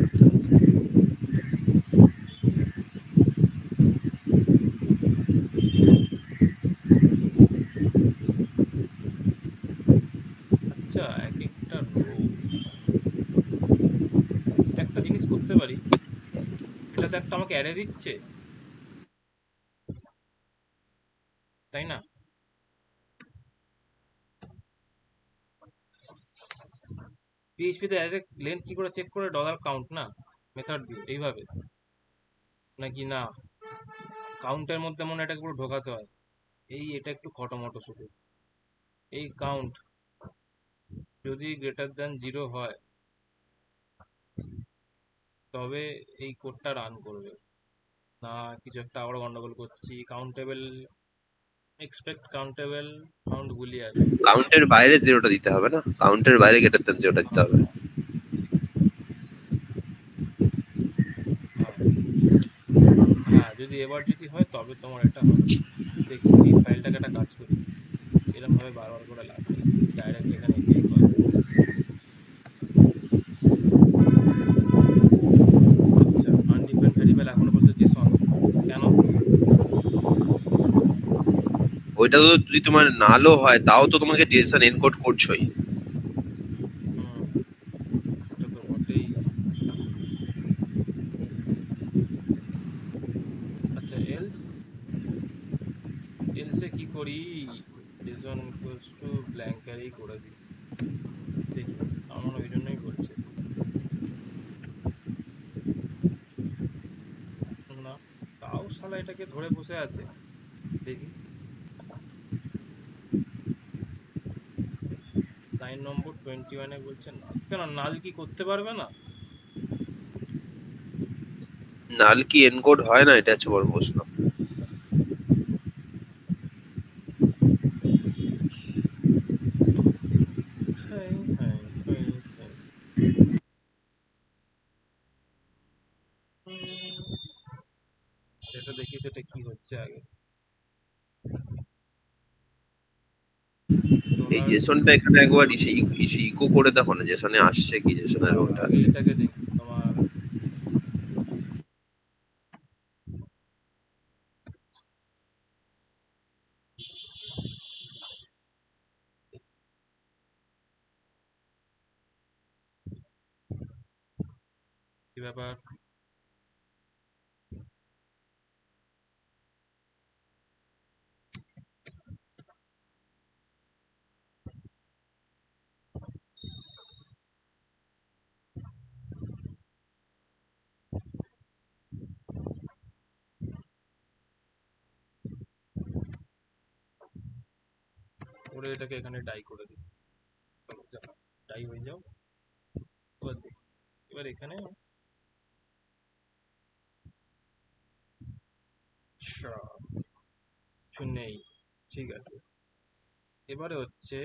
আচ্ছা, এক একটা রো, একটা জিনিস করতে পারি। এটা তো একটা আমাকে অ্যারে দিচ্ছে, তাই না? পিএইচপি তে ডাইরেক্ট লেন্থ কি করে চেক করে? ডলার কাউন্ট না, মেথড দিয়ে এইভাবে, নাকি না কাউন্টের মধ্যে মনে হয় এটাকে পুরো ঢোকাতে হয়। এটা একটু খটোমটো শুধু। এই কাউন্ট যদি গ্রেটার দ্যান 0 হয় তবে এই কোডটা রান করবে, না কিছু একটা আবার গন্ডগোল করছি। Countable, expect countable count boolean. কাউন্টের বাইরে জিরোটা দিতে হবে না, কাউন্টের বাইরে গ্রেটার দেন জিরোটা দিতে হবে। হ্যাঁ, যদি এবার যদি হয় তবে তোমার এটা হবে। দেখি এই ফাইলটাকে একটা কাজ করি, এরকম ভাবে বারবার করে লাভ নেই, ডাইরেক্ট এখানে এটাই কর। আচ্ছা, আনডিফাইন্ড ভেরিয়েবল এখনো বলতে জেসন কেন? ওইটা তো যদি তোমার নালও হয় তাও তো তোমাকে জেসন এনকোড করছোই। সেটা তো বটেই। আচ্ছা, এলসে কি করি? জেসন ইকুয়ালস টু ব্ল্যাঙ্ক অ্যারেই করে দিই, দেখি আমার ওই জন্যই করছে না। তাও শালা এটাকে ধরে বসে আছে, দেখি। লাইন নম্বর 21 বলছে না কেন? নাল কি করতে পারবে না? নাল কি এনকোড হয় না, এটা হচ্ছে বড় প্রশ্ন। হ্যাঁ, হ্যাঁ, হ্যাঁ, হ্যাঁ। সেটা দেখি তো এটা কি হচ্ছে আগে। এই জেসনটা এখানে একবার ইসে ইকো করে দেখো না, জেসনে আসছে কি, জেসনের ওটা। আগে এটাকে দেখি তোমার। কি ব্যাপার? ওরে এটাকে এখানে ডাই করে দিই, ডাই হয়ে যাও। এবার দেখি, এবার এখানে আচ্ছা, কিছু নেই, ঠিক আছে। এবারে হচ্ছে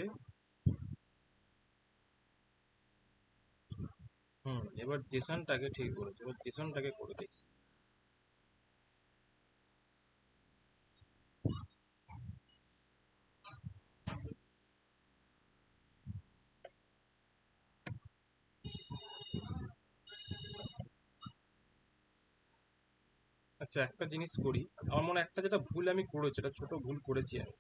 এবার জেসনটাকে ঠিক করেছে, এবার জেসনটাকে করে দিই। আচ্ছা, একটা জিনিস করি, আমার মনে হয় একটা যেটা ভুল আমি করেছি, এটা ছোট ভুল করেছি আমি।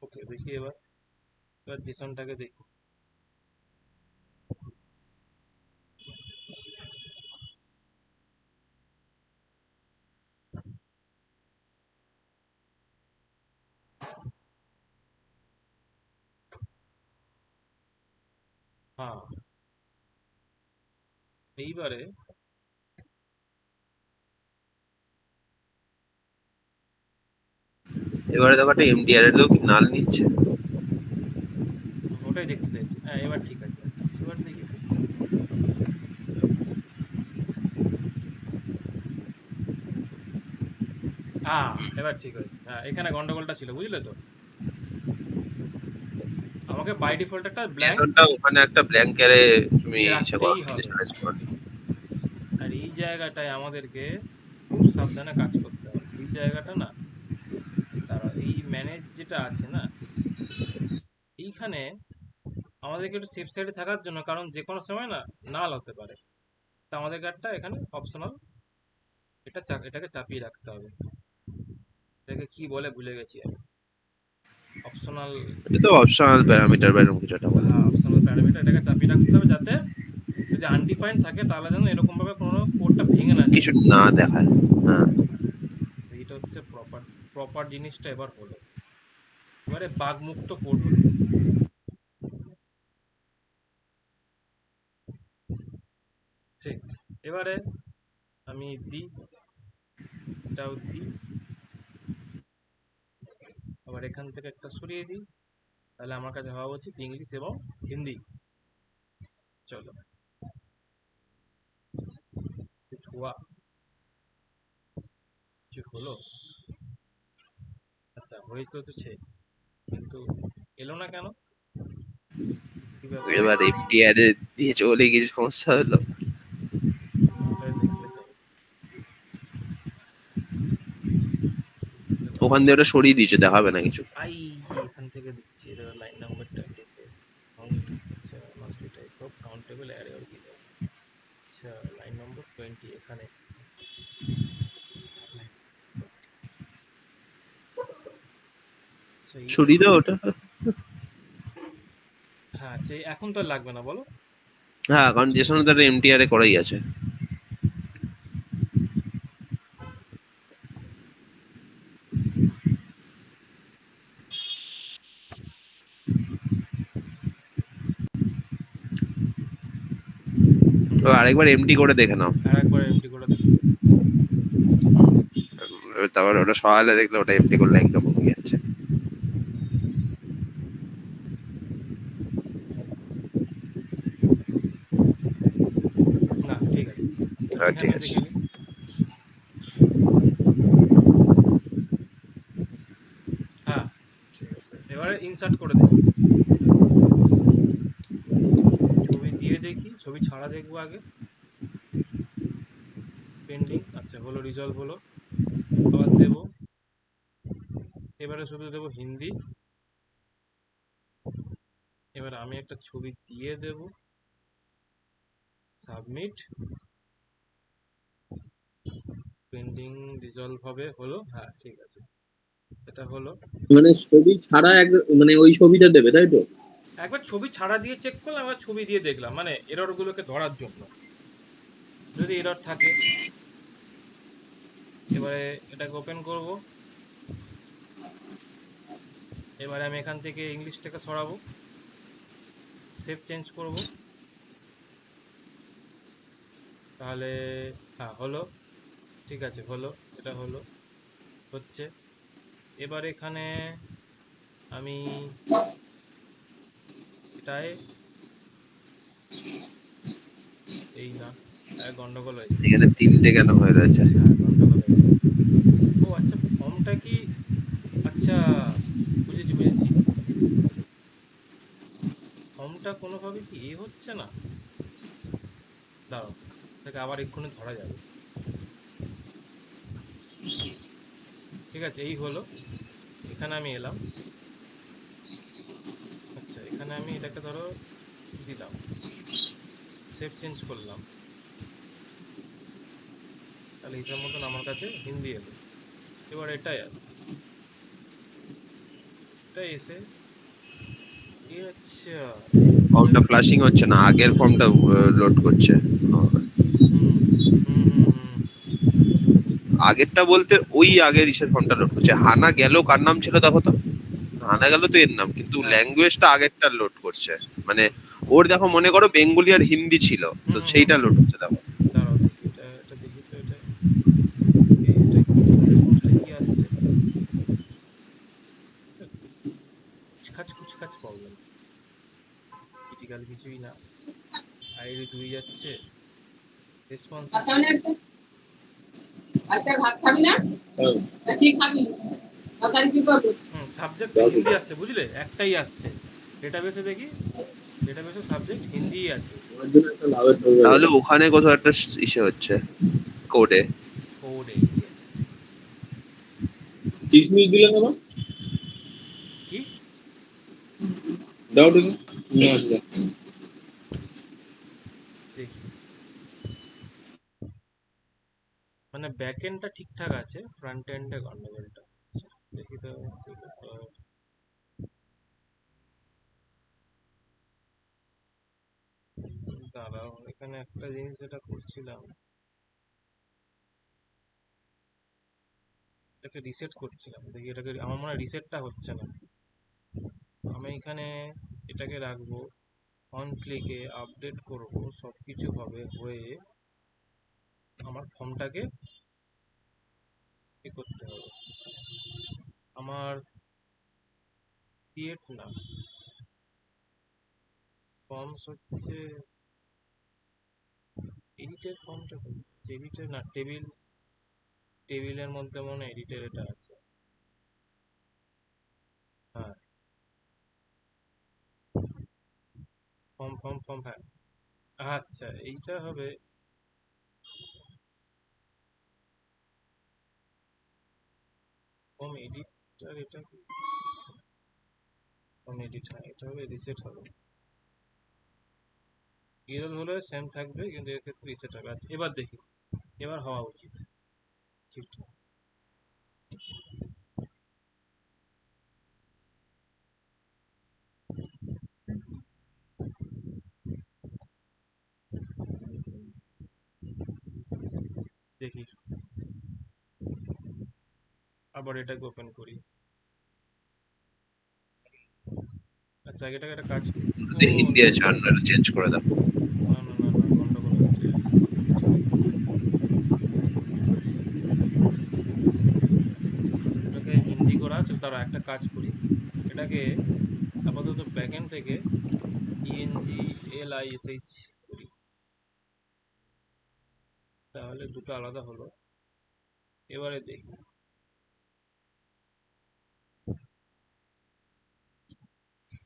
ওকে, দেখি এবার, এবার জেসনটাকে দেখি। হ্যাঁ, এইবারে এবারে দেখো একটা এমডিআর এর কি নাল নিচ্ছে। ওটাই দেখতে চাইছি। হ্যাঁ, এবার ঠিক আছে। আচ্ছা, এবার দেখি তো। এবার ঠিক হয়েছে। হ্যাঁ, এখানে গন্ডগোলটা ছিল, বুঝলে তো? আমাকে বাই ডিফল্ট একটা ব্ল্যাঙ্ক জেসনটা ওখানে একটা ব্ল্যাঙ্ক এরে তুমি দিয়ে ইচ্ছা করো রাখতেই হবে, ইনিশিয়ালাইজ করো। আর এই জায়গাটায় আমাদেরকে খুব সাবধানে কাজ করতে হবে। এই জায়গাটা না, তারা এই ম্যানেজ যেটা আছে না, এইখানে আমাদেরকে একটু সেফ সাইডে থাকার জন্য, কারণ যে কোনো সময় না নাল হতে পারে, তা আমাদেরকে একটা এখানে অপশনাল এটাকে চাপিয়ে রাখতে হবে। এটাকে কি বলে ভুলে গেছি আমি। অপশনাল, এটা তো অপশনাল প্যারামিটার বা এরকম কিছু একটা বলে। হ্যাঁ, অপশনাল প্যারামিটার, এটাকে চাপিয়ে রাখতে হবে যাতে যদি আনডিফাইন্ড থাকে তাহলে যেন এরকম ভাবে কোনো কোডটা ভেঙে না যায়। কিছু না দেখায়। হ্যাঁ, সেইটা হচ্ছে হচ্ছে প্রপার প্রপার জিনিসটা এবার হলো। এবারে বাগমুক্ত কোড হলো। ঠিক, এবারে আমি দিই, এটাও দিই, আবার এখান থেকে একটা সরিয়ে দিই, তাহলে আমার কাছে হওয়া উচিত ইংলিশ এবং হিন্দি। চলো, কিছু হুয়া, কিছু হলো? আচ্ছা, হয়তো তো ছে, কিন্তু এলো না কেন? কি ব্যাপার? এবার এফডিআর দিয়ে চলে কিছু সমস্যা হলো। ওটাই দেখতে চাই। ওখান দিয়ে ওটা সরিয়ে দিয়েছে, দেখাবে না কিছু। আই, এখান থেকে দিচ্ছি, এটা লাইন নাম্বারটা লিখে কাউন্ট। আচ্ছা, must be type of countable array or belong. আচ্ছা, লাইন নম্বর 20 এখানে। আচ্ছা, সরিয়ে দাও ওটা। হ্যাঁ, আচ্ছা, এখন তো আর লাগবে না বলো। হ্যাঁ, কারণ যে সময় তার এমটিআর এ করাই আছে। তো আরেকবার এমটি করে দেখে নাও। আর একবার এমটি করে দেখো। তারপর ওটা সকালে দেখলে ওটা এমটি করলে একরকম হয়ে যাচ্ছে। না, ঠিক আছে, ঠিক এখানেও আছে। দেখে নিই। হ্যাঁ, ঠিক আছে, এবারে ইনসার্ট করে দেখি, ছবি দিয়ে দেখি, ছবি ছাড়া দেখবো আগে। পেন্ডিং, আচ্ছা হলো, রিজলভ হলো। আবার দেবো, এবারে শুধু দেবো হিন্দি। এবার আমি একটা ছবি দিয়ে দেব, সাবমিট, পেন্ডিং, রিজলভ হবে, হলো। হ্যাঁ, ঠিক আছে, এটা হলো। মানে ছবি ছাড়া মানে ওই ছবিটা দেবে তাই তো? একবার ছবি ছাড়া দিয়ে চেক করলাম, আবার ছবি দিয়ে দেখলাম, মানে এরর গুলোকে ধরার জন্য, যদি এরর থাকে। এবারে এটাকে ওপেন করব, এবারে আমি এখান থেকে ইংলিশটাকে সরাবো, সেভ চেঞ্জ করব, তাহলে হ্যাঁ হলো, ঠিক আছে, হলো, এটা হলো, হচ্ছে। এবার এখানে আমি এটায়, এই না, গন্ডগোল হয়েছে। এখানে তিনটে কেন হয়ে রয়েছে? হ্যাঁ, গন্ডগোল হয়েছে। ও আচ্ছা, ফর্মটা কি, আচ্ছা, বুঝেছি বুঝেছি, ফর্মটা কোনোভাবে কি হচ্ছে না। দাঁড়াও, এটাকে আবার এক্ষুনি ধরা যাবে। ঠিক আছে, এই হলো, এখানে আমি এলাম। আচ্ছা, এখানে আমি এটাকে ধরো দিলাম, সেভ চেঞ্জ করলাম, তাহলে হিসাব মতন আমার কাছে হিন্দি এলো। এবার এটাই আসে, এটাই এসে, এ আচ্ছা, ফর্মটা ফ্লাশিং হচ্ছে না, আগের ফর্মটা লোড করছে। হুম হুম হুম হুম, আগেরটা বলতে ওই আগের ইসের ফর্মটা লোড করছে। হানা গেল কার নাম ছিল দেখো তো। হানা গেল তো এর নাম, কিন্তু হ্যাঁ, ল্যাঙ্গুয়েজটা আগেরটা লোড করছে। মানে ওর দেখো, মনে করো বেঙ্গলি আর হিন্দি ছিল, হুম তো হুম হুম সেইটা হুম। লোড হচ্ছে দেখো। দাঁড়াও দেখি, এটা এটা দেখি তো, এটা এটা কি রেসপন্সটা কি আসছে? কুচখাচ কুচখাচ প্রবলেম, ক্রিটিক্যাল কিছুই না। আইডি 2 যাচ্ছে, রেসপন্স। আচ্ছা ভাত খাবি না? তা কি খাবি? তরকারি কি করবো? সাবজেক্ট হিন্দি আসছে, বুঝলে, একটাই আসছে। ডেটাবেসে দেখি, ডেটাবেসে সাবজেক্ট হিন্দিই আছে। আমার জন্য একটা লাভের তরকারি তাহলে আছে। ওখানে কোথাও একটা ইসে হচ্ছে কোডে। কোডে, ইয়েস। কিশমিশ দিলে কেন? কি? দাও দেখি। নিয়ে আসবে। দেখি, মানে ব্যাক এন্ডটা ঠিকঠাক আছে, ফ্রন্ট এন্ডে গন্ডগোলটা আছে। দেখি তো, দাঁড়াও, এখানে একটা জিনিস যেটা করছিলাম, এটাকে রিসেট করছিলাম, দেখি এটাকে, আমার মনে হয় রিসেটটা হচ্ছে না। আমি এখানে এটাকে রাখবো অন ক্লিকে, আপডেট করব, সব কিছু হবে, হয়ে আমার ফর্মটাকে কি করতে হবে, আমার ক্রিয়েট না ফর্মস হচ্ছে এডিটের, ফর্মটা এডিটের না, টেবিলের মধ্যে মনে হয় এডিটের এটা আছে। হ্যাঁ, ফর্ম, হ্যাঁ। আচ্ছা, এইটা হবে ফর্ম এডিটার, এটা কি ফর্ম এডিট? হ্যাঁ, এটা হবে রিসেট হবে। ইউআরএল হলে সেম থাকবে, কিন্তু এর ক্ষেত্রে রিসেট হবে। আচ্ছা, এবার দেখি, এবার হওয়া উচিত ঠিকঠাক। দেখি, আবার এটাকে ওপেন করি। আচ্ছা, আগে এটাকে একটা কাজ করি। ও হিন্দি আছে, অন্য চেঞ্জ করে দাও। না না না না, গন্ডগোল হচ্ছে। এটাকে হিন্দি করা আছে, তারা একটা কাজ করি, এটাকে আপাতত ব্যাকএন্ড থেকে ENGLISH করি, তাহলে দুটো আলাদা হলো। এবারে দেখি,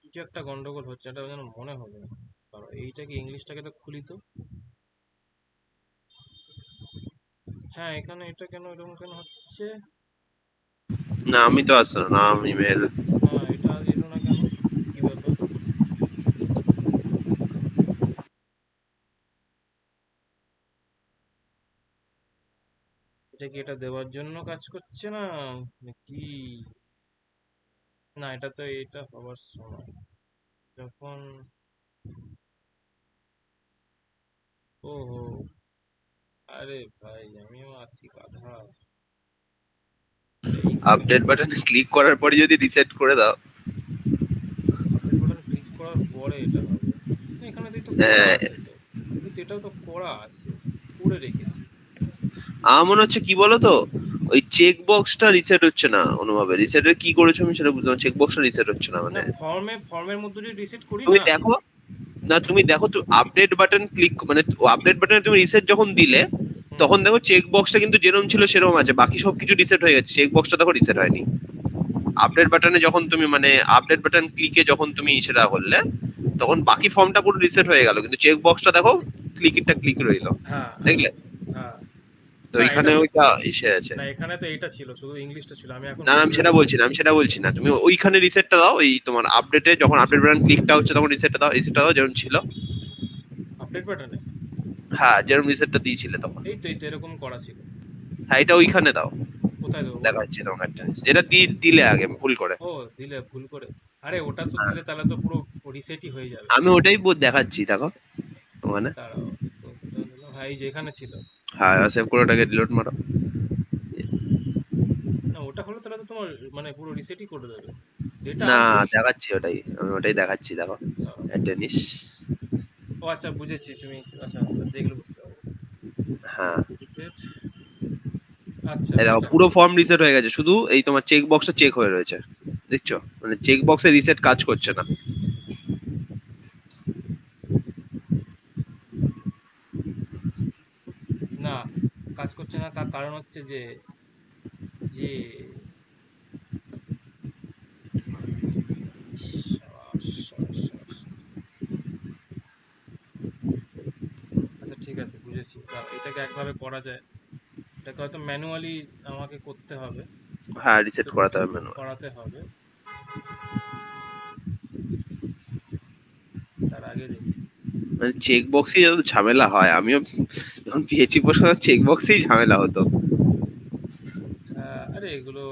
কিছু একটা গন্ডগোল হচ্ছে, এটা যেন মনে হবে না। কারণ এইটাকে, ইংলিশটাকে তো খুলি তো। হ্যাঁ, এখানে এটা কেন এরকম কেন হচ্ছে? না, আমি তো আসছো নাম ইমেল। হ্যাঁ, এটা এলো না কেন, কি ব্যাপার? এটা কি এটা দেওয়ার জন্য কাজ করছে না নাকি? না, এটা তো এটা হবার সময় যখন, ওহো, আরে ভাই, আমিও আছি গাধা। আপডেট বাটনে ক্লিক করার পরে যদি রিসেট করে দাও, আপডেট বাটন ক্লিক করার পরে এটা হবে। না, এখানে তো এটা করা হ্যাঁ, আছে তো, কিন্তু এটাও তো করা আছে, করে রেখেছি। আমার মনে হচ্ছে কি বলতো, ওই চেক বক্সটা রিসেট হচ্ছে না অনুভাবে। রিসেটের কি করেছো আমি সেটা বুঝলাম, চেক বক্সটা রিসেট হচ্ছে না না, মানে। ফর্মের মধ্যে যদি রিসেট করি তুমি না। দেখো, না তুমি দেখো তো, আপডেট বাটন ক্লিক মানে আপডেট বাটনে তুমি রিসেট যখন দিলে, হুম, তখন দেখো চেক বক্সটা কিন্তু যেরকম ছিল সেরকম আছে, বাকি সবকিছু রিসেট হয়ে গেছে, চেক বক্সটা দেখো রিসেট হয়নি। আপডেট বাটনে যখন তুমি মানে আপডেট বাটন ক্লিকে যখন তুমি সেটা করলে, তখন বাকি ফর্মটা পুরো রিসেট হয়ে গেল, কিন্তু চেক বক্সটা দেখো ক্লিকটা ক্লিক রইলো, হ্যাঁ হ্যাঁ দেখলে? হ্যাঁ। তো না, ওইখানে এটা তো, ওইটা এসে আছে। না, এখানে তো এটা ছিল, শুধু ইংলিশটা ছিল, আমি এখন না না, আমি বুঝতে সেটা পারছি। বলছি না, আমি সেটা বলছি না, তুমি ওইখানে রিসেটটা দাও, ওই তোমার আপডেটে যখন আপডেট বাটন ক্লিকটা হচ্ছে তখন রিসেটটা দাও, রিসেটটা দাও যেমন ছিল। আপডেট বাটনে হ্যাঁ, যেরকম রিসেটটা দিয়েছিলে তখন। এই তো এরকম করা ছিল। হ্যাঁ, এটা ওইখানে দাও। কোথায় দেবো বলো? দেখাচ্ছি তোমাকে একটা জিনিস, যেটা দিলে আগে ভুল করে। ও, দিলে ভুল করে? আরে, ওটা তো হ্যাঁ, দিলে তাহলে তো পুরো রিসেটই হয়ে যাবে। আমি ওটাই দেখাচ্ছি, দেখো ওখানে। দাঁড়াও, কোনটা দিলাম? হ্যাঁ, এই যে এখানে ছিল। হ্যাঁ, সেভ করে ওটাকে ডিলিট মারো। না, ওটা হলে তাহলে তো তোমার মানে পুরো রিসেটই করে দেবে, ডেটা না, আসবেই। দেখাচ্ছি ওটাই, আমি ওটাই দেখাচ্ছি, দেখো দাঁড়াও। টেনিস। ও আচ্ছা, বুঝেছি, তুমি আচ্ছা দেখলে বুঝতে পারবে। হ্যাঁ, রিসেট, আচ্ছা এই দেখো এটা। পুরো ফর্ম রিসেট হয়ে গেছে, শুধু এই তোমার চেক বক্সটা চেক হয়ে রয়েছে, দেখছো? মানে চেক বক্সে রিসেট কাজ করছে না। না, কাজ করছে না, তার কারণ হচ্ছে যে যে সাবাস, সাবাস, সাবাস। আচ্ছা, ঠিক আছে, বুঝেছি। এটাকে একভাবে করা যায়, এটাকে হয়তো ম্যানুয়ালি আমাকে করতে হবে, হ্যাঁ, রিসেট করাতে হবে ম্যানুয়াল। করাতে হবে। তার আগে দেখি। মানে চেক বক্সে যত ঝামেলা হয়, আমিও যখন পিএইচপি পড়াশোনা চেক বক্সেই ঝামেলা হতো। আরে, এগুলো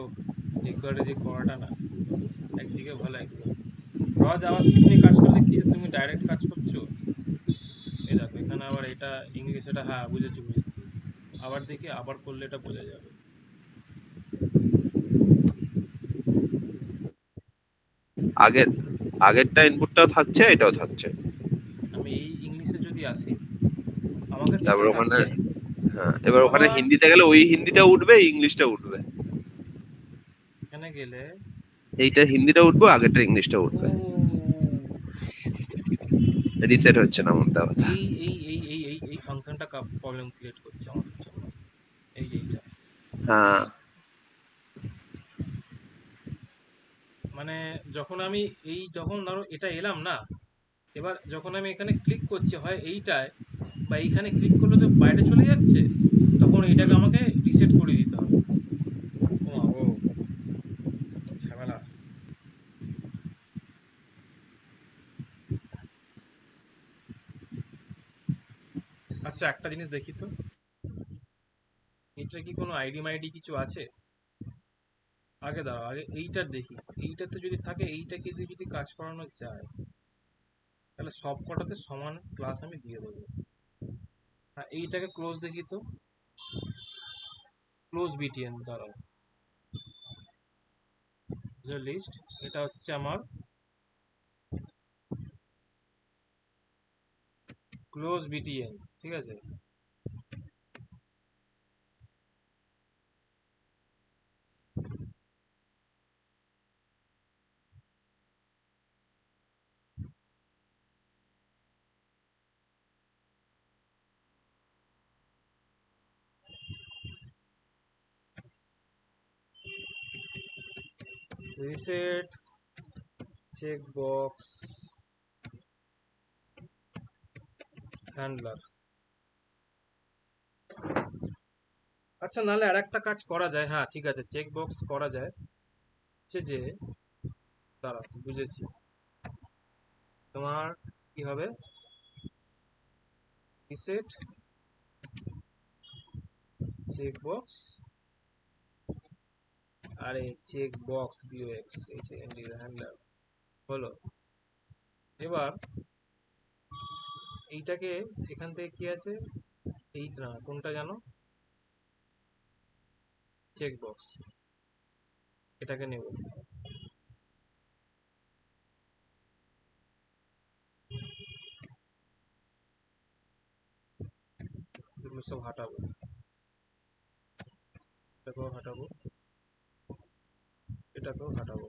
চেক করে যে করাটা না, একদিকে ভালো, একদিকে র জাভাস্ক্রিপ্ট নিয়ে কাজ করলে কি যে তুমি ডাইরেক্ট কাজ করছো। এই দেখো, এখানে আবার এটা ইংলিশ, এটা হ্যাঁ বুঝেছি। আবার দেখি, আবার করলে এটা বোঝা যাবে। আগের আগেরটা ইনপুটটাও থাকছে, এটাও থাকছে। আমি এই ইংলিশে যদি আসি, আমার কাছে এটা তারপর ওখানে, থাকছে। হ্যাঁ, এবার ওখানে আবার হিন্দিতে গেলে ওই হিন্দিটা উঠবে, ইংলিশটা উঠবে। এখানে গেলে এইটার হিন্দিটা উঠবে, আগেরটার ইংলিশটা ও, উঠবে। রিসেট হচ্ছে না মনটা কথা। এই ফাংশনটা প্রবলেম ক্রিয়েট করছে আমাদের জন্য। এইটা হ্যাঁ, মানে যখন আমি যখন ধরো এটা এলাম না, এবার যখন আমি এখানে ক্লিক করছি হয় এইটায়, বা এইখানে ক্লিক করলে তো বাইরে চলে যাচ্ছে, তখন এইটাকে আমাকে রিসেট করে দিতে হবে। ও মা, ও ঝামেলা। আচ্ছা, একটা জিনিস দেখি তো, এটা কি কোনো আইডি মাইডি কিছু আছে? আগে দাঁড়াও, আগে এইটার দেখি। এইটাতে যদি থাকে, এইটাকে দিয়ে যদি কাজ করানো যায়, তাহলে সব কটাতে সমান ক্লাস আমি দিয়ে দেবো। হ্যাঁ, এইটাকে ক্লোজ দেখি তো, ক্লোজ বিটিএন, দাঁড়াও, যে লিস্ট, এটা হচ্ছে আমার ক্লোজ বিটিএন, ঠিক আছে। Reset check box handler. আচ্ছা, নাহলে আর একটা কাজ করা যায়। হ্যাঁ ঠিক আছে, চেক বক্স করা যায়। হচ্ছে যে, দাঁড়া, বুঝেছি। তোমার কি হবে, রিসেট চেক বক্স, আরে চেক বক্স বিওএক্স হ্যান্ডলার হলো। এবার এইটাকে এখান থেকে কি আছে, এই না, কোনটা জানো, চেক বক্স, এটাকে নেব। এগুলো সব হাঁটাবো, এটাকেও হাঁটাবো, এটাকেও হাঁটাবো।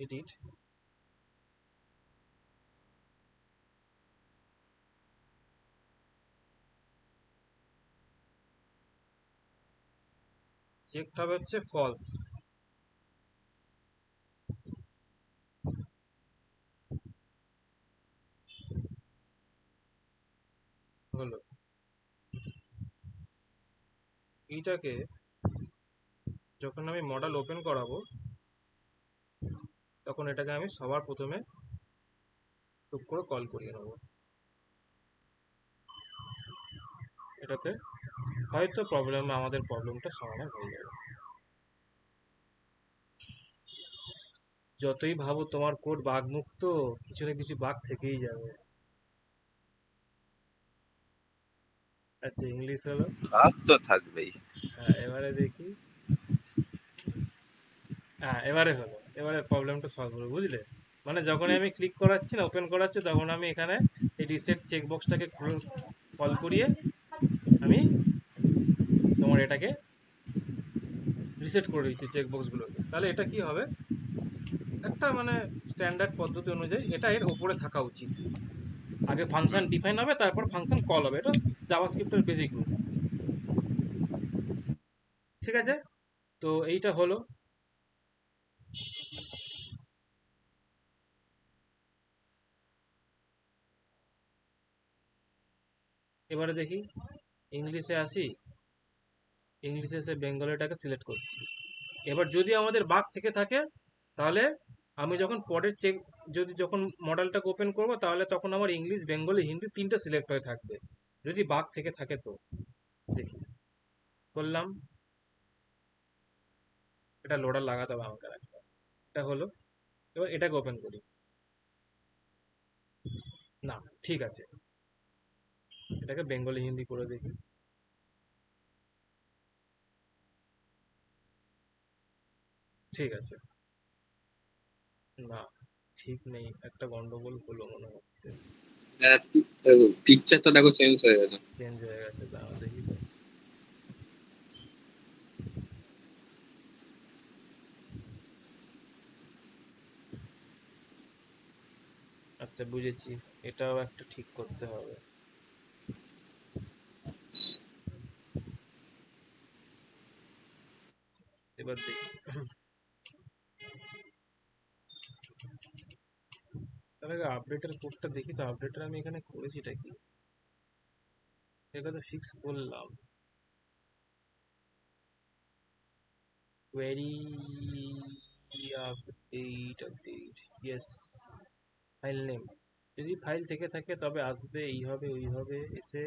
এডিট, চেকটা হবে হচ্ছে ফলস, হলো। এইটাকে যখন আমি মডেল ওপেন করাবো, তখন এটাকে আমি সবার প্রথমে টুক করে কল করিয়ে নেবো। এটাতে হয়তো আমাদের প্রবলেমটা সমাধান হয়ে যাবে। যতই ভাবো তোমার কোড বাগ মুক্ত, কিছু না কিছু বাগ থেকেই যাবে। আচ্ছা, ইংলিশ হলো। ভাব তো থাকবেই। হ্যাঁ, এবারে দেখি। হ্যাঁ, এবারে হলো, এবারে প্রবলেমটা সলভ হলো, বুঝলে? মানে যখনই আমি ক্লিক করাচ্ছি না, ওপেন করাচ্ছি, তখন আমি এখানে এই রিসেট চেক বক্সটাকে কল করিয়ে আমি তোমার এটাকে রিসেট করে দিচ্ছি চেক বক্সগুলোকে। তাহলে এটা কি হবে, একটা মানে স্ট্যান্ডার্ড পদ্ধতি অনুযায়ী এটা এর ওপরে থাকা উচিত। আগে ফাংশন ডিফাইন হবে, তারপর ফাংশন কল হবে। এটা জাভাস্ক্রিপ্টের বেসিক রুল, ঠিক আছে। তো এইটা হলো। এবারে দেখি, ইংলিশে আসি, ইংলিশে এসে বেঙ্গলিটাকে সিলেক্ট করছি। এবার যদি আমাদের বাগ থেকে থাকে, তাহলে আমি যখন পরের চেক, যখন মডেলটাকে ওপেন করব, তাহলে তখন আমার ইংলিশ, বেঙ্গলি, হিন্দি তিনটে সিলেক্ট হয়ে থাকবে, যদি বাগ থেকে থাকে তো। দেখি, করলাম, এটা লোডার লাগাতে হবে আমাকে একটা। এটা হলো। এবার এটাকে ওপেন করি, না, ঠিক আছে, এটাকে বেঙ্গলি হিন্দি করে দেখি। ঠিক আছে। না, ঠিক নেই, একটা গন্ডগোল হলো মনে হচ্ছে। পিকচারটা দেখো চেঞ্জ হয়ে গেছে। চেঞ্জ হয়ে গেছে, দাঁড়া দেখি তো। আচ্ছা বুঝেছি, এটাও একটা ঠিক করতে হবে। এবার দেখি, তার আগে আপডেটের কোডটা দেখি তো। আপডেটের আমি এখানে করেছিটা কি, এটা তো ফিক্স করলাম। Query update yes, file name. যদি ফাইল থেকে থাকে তবে আসবে এই হবে ওই হবে, এসে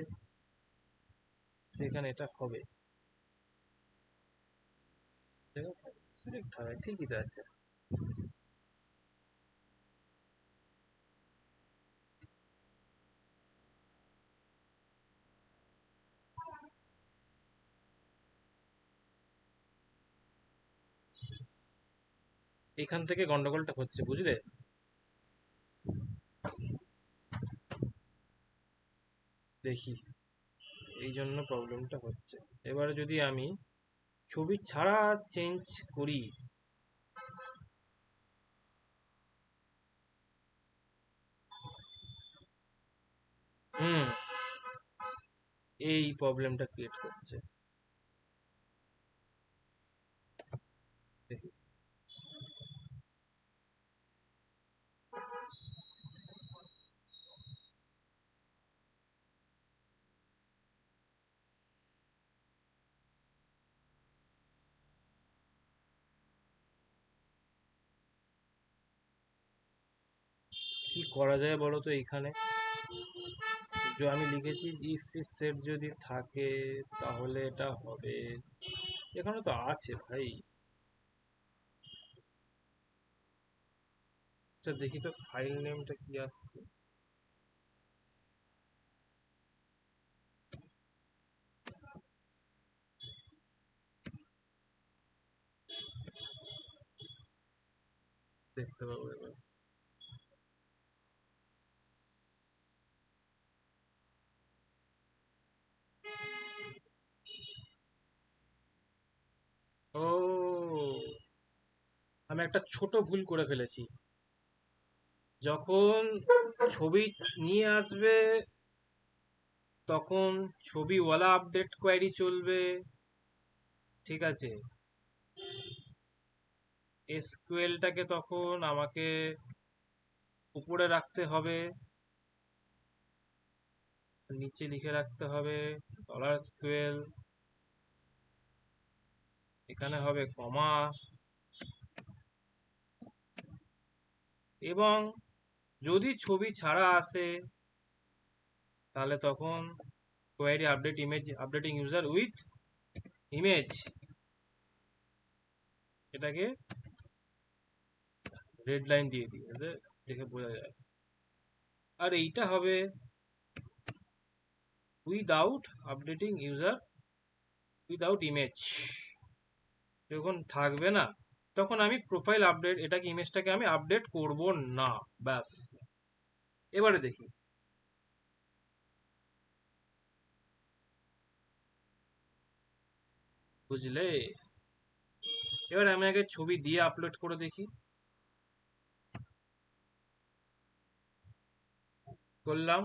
সেখানে এটা হবে, সিলেক্ট হবে, ঠিকই তো আছে। এখান থেকে গন্ডগোলটা হচ্ছে, বুঝলে? দেখি, এই জন্য প্রবলেমটা হচ্ছে। এবারে যদি আমি ছবি ছাড়া চেঞ্জ করি, হুম, এই প্রবলেমটা ক্রিয়েট করছে। দেখি, কি করা যায় বলো তো এইখানে? যে আমি লিখেছি ইফ সেট যদি থাকে তাহলে এটা হবে, এখানে তো আছে ভাই। আচ্ছা দেখি তো ফাইল নেমটা কি আসছে। দেখতে পাবো এবার। ও, আমি একটা ছোট ভুল করে ফেলেছি। যখন ছবি নিয়ে আসবে তখন ছবিওয়ালা আপডেট কোয়েরি চলবে, ঠিক আছে? এসকিউএলটাকে তখন আমাকে উপরে রাখতে হবে, নিচে লিখে রাখতে হবে $SQL, এখানে হবে কমা, এবং যদি ছবি ছাড়া আসে তাহলে তখন query update image updating user with image, এটাকে রেড লাইন দিয়ে দিই যাতে দেখে বোঝা যায়। আর এইটা হবে without updating user without image. যখন থাকবে না তখন আমি প্রোফাইল আপডেট, এটাকে ইমেজটাকে আমি আপডেট করব না, ব্যাস। এবারে দেখি, বুঝলে? এবার আমি আগে ছবি দিয়ে আপলোড করে দেখি, করলাম,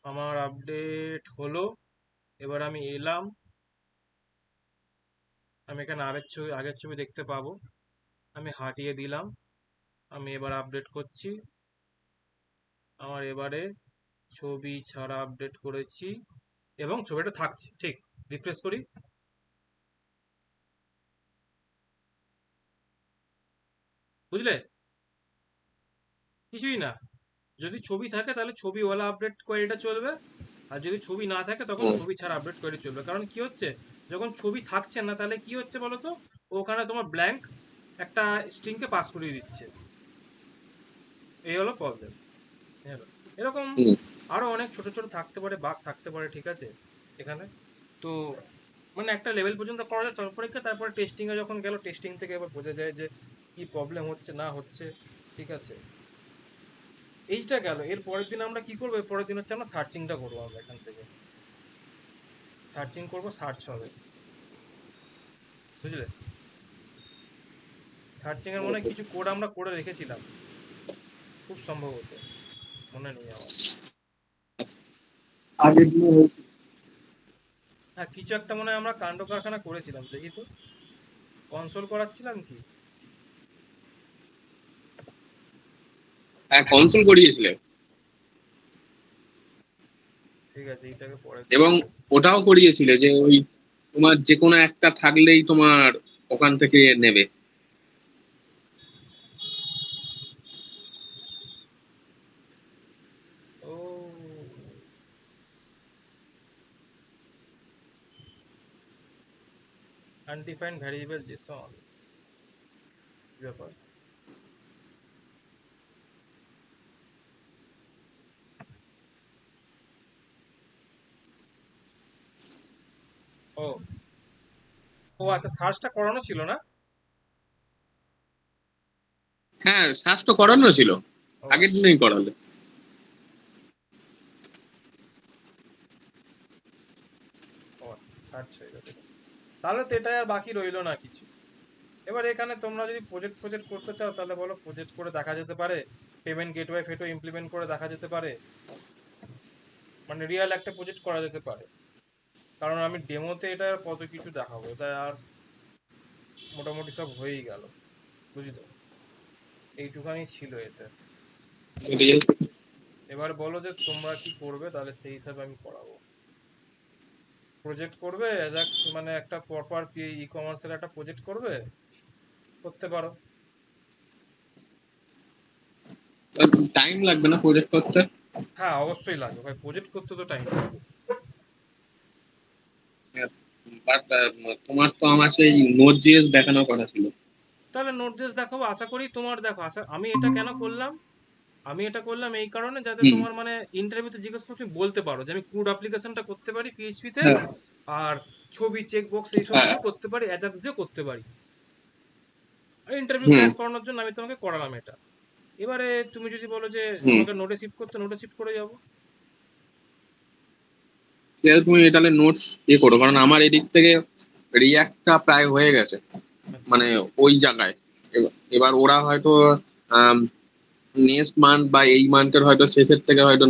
আমার আপডেট হলো। এবার আমি এলাম, আমি এখানে আগের ছবি দেখতে পাবো, আমি হাটিয়ে দিলাম, আমি এবার আপডেট করছি। আমার এবারে ছবি ছাড়া আপডেট করেছি এবং ছবিটা থাকছে, ঠিক। রিফ্রেশ করি, বুঝলে? কিছুই না। যদি ছবি থাকে তাহলে ছবিওয়ালা আপডেট কোয়েরিটা চলবে, আর যদি ছবি না থাকে তখন ছবি ছাড়া আপডেট কোয়েরি চলবে। কারণ কি হচ্ছে, যখন ছবি থাকছে না তাহলে কি হচ্ছে বলো তো, ওখানে তোমার ব্ল্যাঙ্ক একটা স্ট্রিংকে পাস করিয়ে দিচ্ছে। এই হলো প্রবলেম। এরকম হুম। আরো অনেক ছোট ছোট থাকতে পারে, বাগ থাকতে পারে, ঠিক আছে এখানে। তো মানে একটা লেভেল পর্যন্ত করা যায়, তারপরে টেস্টিং এ যখন গেল, টেস্টিং থেকে এবার বোঝা যায় যে কি প্রবলেম হচ্ছে না হচ্ছে। ঠিক আছে, এইটা গেল। এর পরের দিন আমরা কি করবো? এর পরের দিন হচ্ছে আমরা সার্চিংটা করবো। আমরা এখান থেকে সার্চিং করবো, সার্চ হবে, বুঝলে? সার্চিং এর মনে হয় কিছু কোড আমরা করে রেখেছিলাম, খুব সম্ভবত, মনে নেই আমার। আগের দিনে হয়েছে। হ্যাঁ, কিছু একটা মনে হয় আমরা কাণ্ড কারখানা করেছিলাম, দেখি তো, কনসোল করাচ্ছিলাম কি? হ্যাঁ, কনসোল করিয়েছিলে ঠিক আছে, এইটাকে পরে এবং দেখবো। ওটাও করিয়েছিলে যে ওই তোমার যে কোনো একটা থাকলেই তোমার ওখান থেকে নেবে। ও, আনডিফাইন্ড ভ্যারিয়েবল জেসন ব্যাপার। ও, ও আচ্ছা, সার্চটা করানো ছিল না? হ্যাঁ, সার্চ তো করানো ছিল, ও আগের আচ্ছা, দিনেই করালে। ও আচ্ছা, সার্চ হয়ে গেছে। তাহলে তো এটাই আর বাকি রইলো না কিছু। এবার এখানে তোমরা যদি প্রজেক্ট প্রজেক্ট করতে চাও, তাহলে বলো, প্রজেক্ট করে দেখা যেতে পারে, পেমেন্ট গেটওয়ে ফেটও ইমপ্লিমেন্ট করে দেখা যেতে পারে, মানে রিয়েল একটা প্রজেক্ট করা যেতে পারে। কারণ আমি ডেমোতে এটা আর কত কিছু দেখাবো, এটা আর মোটামুটি সব হয়েই গেল, বুঝলে? এইটুখানি ছিল এতে। এবার বলো যে তোমরা কি করবে, তাহলে সেই হিসাবে আমি করাবো। প্রজেক্ট করবে, মানে একটা প্রপার ই কমার্সের একটা প্রজেক্ট করবে, করতে পারো। টাইম লাগবে না প্রজেক্ট করতে? হ্যাঁ, অবশ্যই লাগবে ভাই, প্রজেক্ট করতে তো টাইম লাগবে। বাট তোমার তো আমার সেই নোট জিএস দেখানোর কথা ছিল। তাহলে নোটজেস দেখাবো, আশা করি তোমার, দেখো, আমি এটা কেন করলাম, আমি এটা করলাম এই কারণে, যাতে হুম। তোমার মানে ইন্টারভিউতে জিজ্ঞেস করে তুমি বলতে পারো যে আমি ক্রুড অ্যাপ্লিকেশনটা করতে পারি পিএইচপি তে, হ্যাঁ, আর ছবি চেক বক্স এইসব হ্যাঁ। দিয়েও করতে পারি, অ্যাজাক্স দিয়েও করতে পারি। ইন্টারভিউ হুম, ক্র্যাক করানোর জন্য আমি তোমাকে করালাম এটা। এবারে তুমি যদি বলো যে হুম। আমাকে নোটে শিফট করতে, নোটে শিফট করে যাবো। ঠিক আছে, তুমি তাহলে নোটস করো, কারণ আমার এদিক থেকে রিয়াক্টটা প্রায় হয়ে গেছে, আচ্ছা, মানে ওই জায়গায়। এবার ওরা হয়তো নেক্সট মান্থ বা এই মান্থের হয়তো শেষের থেকে হয়তো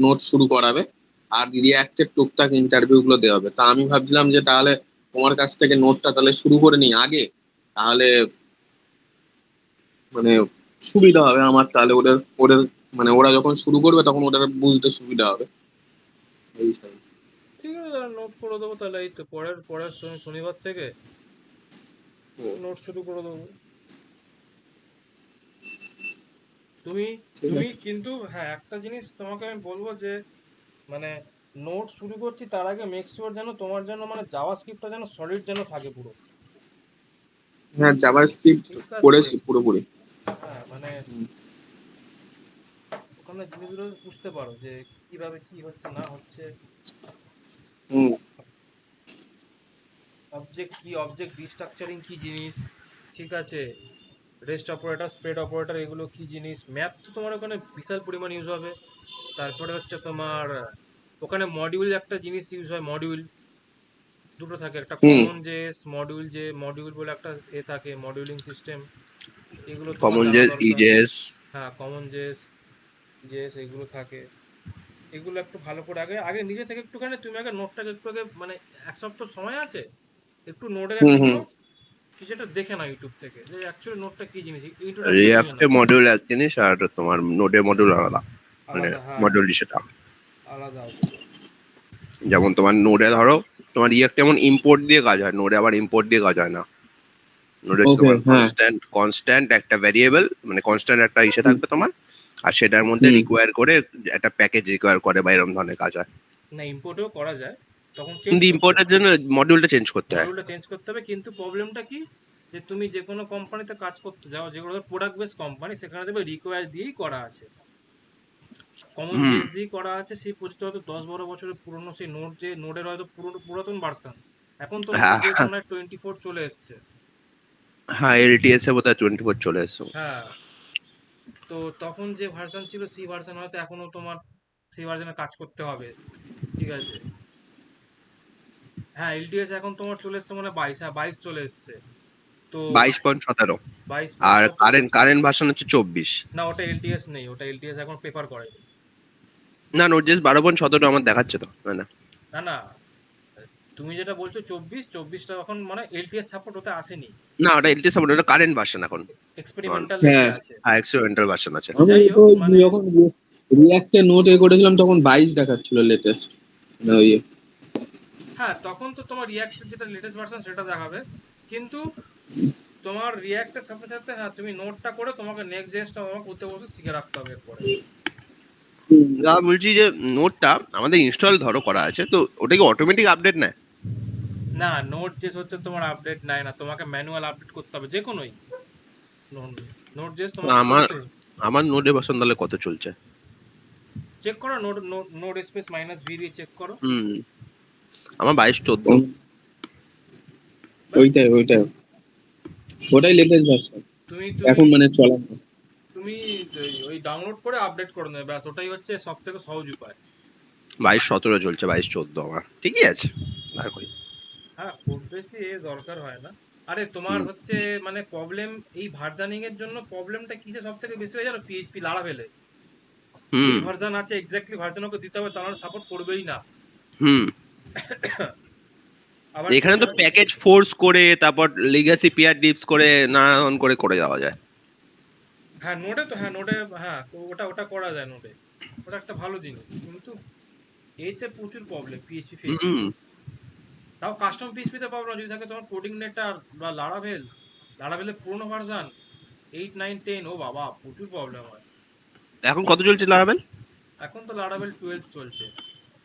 নোট শুরু করাবে, আর রিয়াক্টের টুকটাক ইন্টারভিউ গুলো দেওয়া হবে। তা আমি ভাবছিলাম যে তাহলে তোমার কাছ থেকে নোটটা তাহলে শুরু করে নিই আগে, তাহলে মানে সুবিধা হবে আমার, তাহলে ওদের ওদের মানে ওরা যখন শুরু করবে তখন ওদের বুঝতে সুবিধা হবে এই হিসাবে। ঠিক আছে, তাহলে নোট করে দেবো। তাহলে এই তো পরের পরের শনিবার থেকে হুম, নোট শুরু করে দেবো। তুমি ঠিক তুমি আছে। কিন্তু হ্যাঁ, একটা জিনিস তোমাকে আমি বলবো যে মানে নোট শুরু করছি তার আগে মেক শিওর যেন তোমার জন্য মানে জাভা স্ক্রিপ্টটা যেন সলিড যেন থাকে পুরো। হ্যাঁ, জাভাস্ক্রিপ্ট ঠিক আছে, করেছি পুরোপুরি। হ্যাঁ মানে হুম, ওখানে জিনিসগুলো বুঝতে পারো যে কিভাবে কি হচ্ছে না হচ্ছে। হুম, অবজেক্ট কি, অবজেক্ট রিস্ট্রাকচারিং কি জিনিস, ঠিক আছে, রেস্ট অপারেটর, স্প্রেড অপারেটর, এগুলো কি জিনিস। ম্যাপ তো তোমার ওখানে বিশাল পরিমাণ ইউজ হবে। তারপরে হচ্ছে তোমার ওখানে মডিউল একটা জিনিস ইউজ হয়, মডিউল দুটো থাকে, একটা হুম। কমন জেএস মডিউল, যে মডিউল বলে একটা থাকে, মডিউলিং সিস্টেম, এগুলো তোমার কমন জানা জেস, দরকার। ইজেস। হ্যাঁ, কমন জেএস, জেএস এগুলো থাকে। এগুলো একটু ভালো করে আগে আগে নিজে থেকে একটুখানি, তুমি আগে নোটটাকে একটু আগে মানে এক সপ্তাহ সময় আছে, একটু নোটের হুম, একটু হুম। কিছু একটা দেখে নাও ইউটিউব থেকে, যে অ্যাকচুয়ালি নোটটা কি জিনিস, ইন্ট্রোডাকশন নিয়ে রিয়াক্টে নাও। মডিউল এক জিনিস আর তোমার নোডে মডিউল আলাদা, মানে আলাদা, হ্যাঁ, মডিউল সেটা। আলাদা ওগুলো। যেমন তোমার নোডে ধরো, তোমার রিয়াক্টে যেমন ইম্পোর্ট দিয়ে কাজ হয়, নোডে আবার ইম্পোর্ট দিয়ে কাজ হয় না। নোডে ওকে, তোমার হ্যাঁ। কনস্ট্যান্ট একটা ভ্যারিয়েবল, মানে কনস্ট্যান্ট একটা ইসে হুম, থাকবে তোমার, আর সেটার মধ্যে হুম, রিকোয়ার করে একটা প্যাকেজ রিকোয়ার করে বা এরকম ধরনের কাজ হয়। না, ইম্পোর্টেও করা যায়, তখন চেঞ্জ কিন্তু করতে ইম্পোর্টের হয়, জন্য মডিউলটা চেঞ্জ করতে হয়। মডিউলটা চেঞ্জ করতে হবে। কিন্তু প্রবলেমটা কি, যে তুমি যে কোনো কোম্পানিতে কাজ করতে যাও, যেগুলো প্রোডাক্ট বেস কোম্পানি, সেখানে দেখবে রিকোয়ার দিয়েই করা আছে, কমন হুম। জেএস দিয়েই করা আছে। সেই প্রজেক্ট হয়তো 10-12 বছরের পুরনো, সেই নোট, যে নোডের হয়তো পুরনো পুরাতন ভার্সন, এখন তো হ্যাঁ নোট মনে হয় 24 চলে এসছে। হ্যাঁ, LTS এ বোধহয় 24 চলে এসছে। হ্যাঁ, তো তখন যে ভার্সন ছিল সেই ভার্সন হয়তো এখনো তোমার সেই ভার্সনে কাজ করতে হবে, ঠিক আছে। হ্যাঁ, এলটিএস এখন তোমার চলে এসছে মানে 22, হ্যাঁ 22 চলে এসছে। তো 22.17 আর 22.17। কারেন্ট ভার্সন হচ্ছে 24। না, ওটা এলটিএস নেই, ওটা এলটিএস এখন পেপার করেনি। না, নোট.js 12.17 আমার দেখাচ্ছে তো। না না না না, তুমি যেটা বলছো 24টা এখন মানে এলটিএস সাপোর্ট ওতে আসেনি, না, ওটা LTS সাপোর্ট, ওটা কারেন্ট ভার্সন এখন। এক্সপেরিমেন্টাল লেভেলে হ্যাঁ, আছে। হ্যাঁ, এক্সপেরিমেন্টাল ভার্সন আছে। আমি যাই তো হোক মানে, যখন রিয়াক্টে নোট করেছিলাম তখন 22 দেখাচ্ছিল লেটেস্ট। ওই হ্যাঁ তখন তো তোমার রিয়াক্টের যেটা লেটেস্ট ভার্সন সেটা দেখাবে, কিন্তু তোমার রিয়াক্টের সাথে সাথে হ্যাঁ তুমি নোটটা করে তোমাকে নেক্সট জেসটা তোমাকে করতে বসে শিখে রাখতে হবে এরপরে। না, বলছি যে নোটটা আমাদের ইনস্টল ধরো করা আছে, তো ওটা কি অটোমেটিক আপডেট নেয়? না, নোট জেস হচ্ছে তোমার আপডেট নেয় না, তোমাকে ম্যানুয়াল আপডেট করতে হবে যে কোনোই। নোট জেস তোমাকে আমার করতে, আমার নোটের ভার্সন তাহলে কত চলছে? চেক করো, note note space minus V দিয়ে চেক করো। হুম, আমার 22.14। ব্যাস। ওইটাই ওটাই লেটেস্ট ভার্সন তুমি এখন তুমি মানে চলা। তুমি ওই ডাউনলোড করে আপডেট করে নেবে, ব্যাস ওটাই হচ্ছে সব থেকে সহজ উপায়। 22.17 চলছে, 22.14 আমার, ঠিকই আছে। আর কই। হ্যাঁ, খুব বেশি দরকার হয় না। আরে তোমার হুম হচ্ছে মানে প্রবলেম এই ভার্জানিং এর জন্য প্রবলেমটা কিসে সব থেকে বেশি হয় জানো? পিএইচপি লারাভেলে হুম যেই ভার্জন আছে এক্স্যাক্টলি ভার্জন ওকে দিতে হবে, তাহলে সাপোর্ট করবেই না। হুম আবার এখানে তুমি তো প্যাকেজ ফোর্স করে, তারপর লিগ্যাসি পিয়ার ডিপস করে নানান করে যাওয়া যায়। হ্যাঁ নোডে তো, হ্যাঁ নোডে, হ্যাঁ ওটা ওটা করা যায় নোডে, ওটা একটা ভালো জিনিস, কিন্তু এইতে প্রচুর প্রবলেম পিএইচপি ফেস হুম, করি। তাও কাস্টম পিএইচপিতে প্রবলেম যদি থাকে তোমার কোডিং নেটার বা লারাভেল, লারাভেলের পুরোনো ভার্সন 8 9 10, ও বাবা প্রচুর প্রবলেম হয়। এখন কত চলছে লারাবেল? এখন তো লারাভেল 12 চলছে।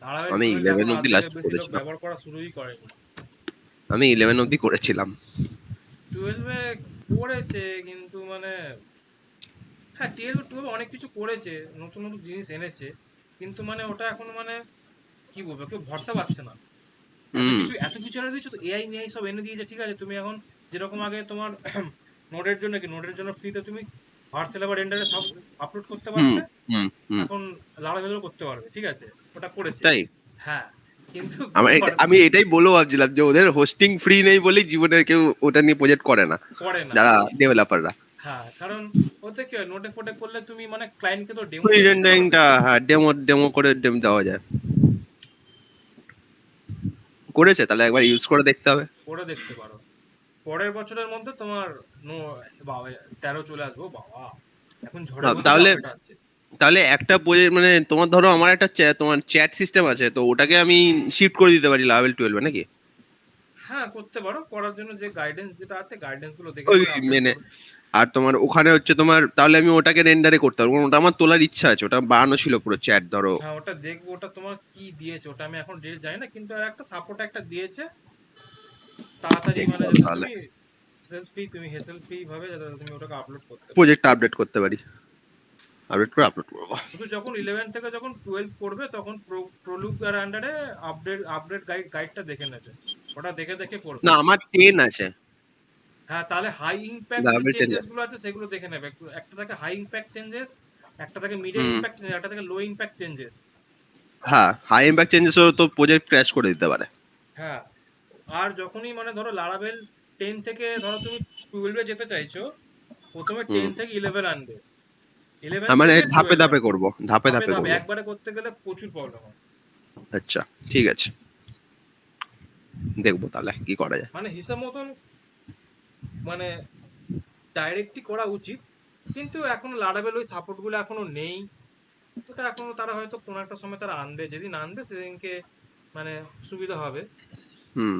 লারাভেল আমি 12 এখন 11 অব্দি আর্ধেকের লাস্ট বেশি লোক করেছিলাম। ব্যবহার করা শুরুই করেনি। আমি 11 অব্দি করেছিলাম। 12 এ করেছে কিন্তু মানে, হ্যাঁ 12 অনেক কিছু করেছে, নতুন নতুন জিনিস এনেছে, কিন্তু মানে ওটা এখন মানে কি বলবো, কেউ ভরসা পাচ্ছে না। হুম এত কিছু এনে দিয়েছো তো, এআই মিআই সব এনে দিয়েছে, ঠিক আছে। তুমি এখন যেরকম আগে তোমার নোডের জন্য ফ্রিতে তুমি ভার্সেল বা রেন্ডারে সব আপলোড করতে হুম পারতে, হুম হুম এখন লারাভেলও করতে পারবে, ঠিক আছে। ওটা করেছে, তাই হ্যাঁ, কিন্তু আমি এটাই বলবো ভাবছিলাম যে ওদের হোস্টিং ফ্রি নেই বলেই জীবনে কেউ ওটা নিয়ে প্রজেক্ট করে না, করে না। যারা ডেভেলপাররা। হ্যাঁ, কারণ ওতে কি হয়, নোটে ফোটে করলে তুমি মানে ক্লায়েন্টকে তো ডেমো ফ্রি তো দিতে পারবে। রেন্ডারিংটা, হ্যাঁ, ডেমো করে দেওয়া যায়। করেছে, তাহলে একবার ইউজ করে দেখতে হবে। করে দেখতে পারো। পরের বছরের মধ্যে তোমার নো বাবা 13 চলে আসবো বাবা, এখন ঝড়ের গতিতে তাহলে আপডেট আছে। তাহলে একটা প্রজেক্ট মানে তোমার ধরো আমার একটা তোমার চ্যাট সিস্টেম আছে, তো ওটাকে আমি শিফট করে দিতে পারি লেভেল 12 নাকি? হ্যাঁ করতে পারো, করার জন্য যে গাইডেন্স যেটা আছে গাইডেন্স গুলো দেখে ওই দেখে আপডেট মেনে, করো। আর তোমার ওখানে হচ্ছে তোমার, তাহলে আমি ওটাকে রেন্ডারে করতে পারবো, ওটা আমার তোলার ইচ্ছা আছে, ওটা বানানো ছিল পুরো চ্যাট ধরো। হ্যাঁ ওটা দেখবো, ওটা তোমার কি দিয়েছে ওটা আমি এখন ডিটেলস জানি না, কিন্তু আর একটা সাপোর্ট একটা দিয়েছে তাড়াতাড়ি, দেখতে মানে হবে যাতে তাহলে, তুমি হেসেল ফ্রি ভাবে যাতে তুমি ওটাকে আপলোড করতে পারো। প্রজেক্টটা আপডেট করতে পারি, আপডেট করে আপলোড করবো। শুধু যখন 11 থেকে যখন 12 করবে তখন প্রলুক আর আন্ডারে আপডেট গাইডটা দেখে নেবে, ওটা দেখে দেখে করবে। না, আমার 10 আছে, হ্যাঁ তাহলে হাই ইমপ্যাক্ট যে লেভেল 10 চেঞ্জেস আছে। গুলো আছে সেগুলো দেখে নেবে। একটা থাকে হাই ইমপ্যাক্ট চেঞ্জেস, একটা থাকে মিডিয়াম হুম, ইমপ্যাক্ট চেঞ্জেস, একটা থাকে লো ইমপ্যাক্ট চেঞ্জেস। হ্যাঁ, হাই ইম্প্যাক্ট চেঞ্জেস তো প্রজেক্ট ক্র্যাশ করে দিতে পারে। হ্যাঁ, আর যখনই মানে ধরো লারাভেল 10 থেকে ধরো তুমি 12 এ যেতে চাইছো, প্রথমে হুম, 10 থেকে 11 আনবে, 11 মানে থেকে ধাপে 12 ধাপে আনবে। করবো, ধাপে ধাপে ধাপে ধাপে করবো। একবারে করতে গেলে প্রচুর প্রবলেম হয়। আচ্ছা, ঠিক আছে, দেখবো তাহলে কি করা যায়। মানে হিসাব মতন মানে ডাইরেক্টই করা উচিত, কিন্তু এখনো লারাভেল ওই সাপোর্ট গুলো এখনো নেই। ওটা এখনো তারা হয়তো কোনো একটা সময় তারা আনবে, যেদিন আনবে সেদিনকে মানে সুবিধা হবে। হুম,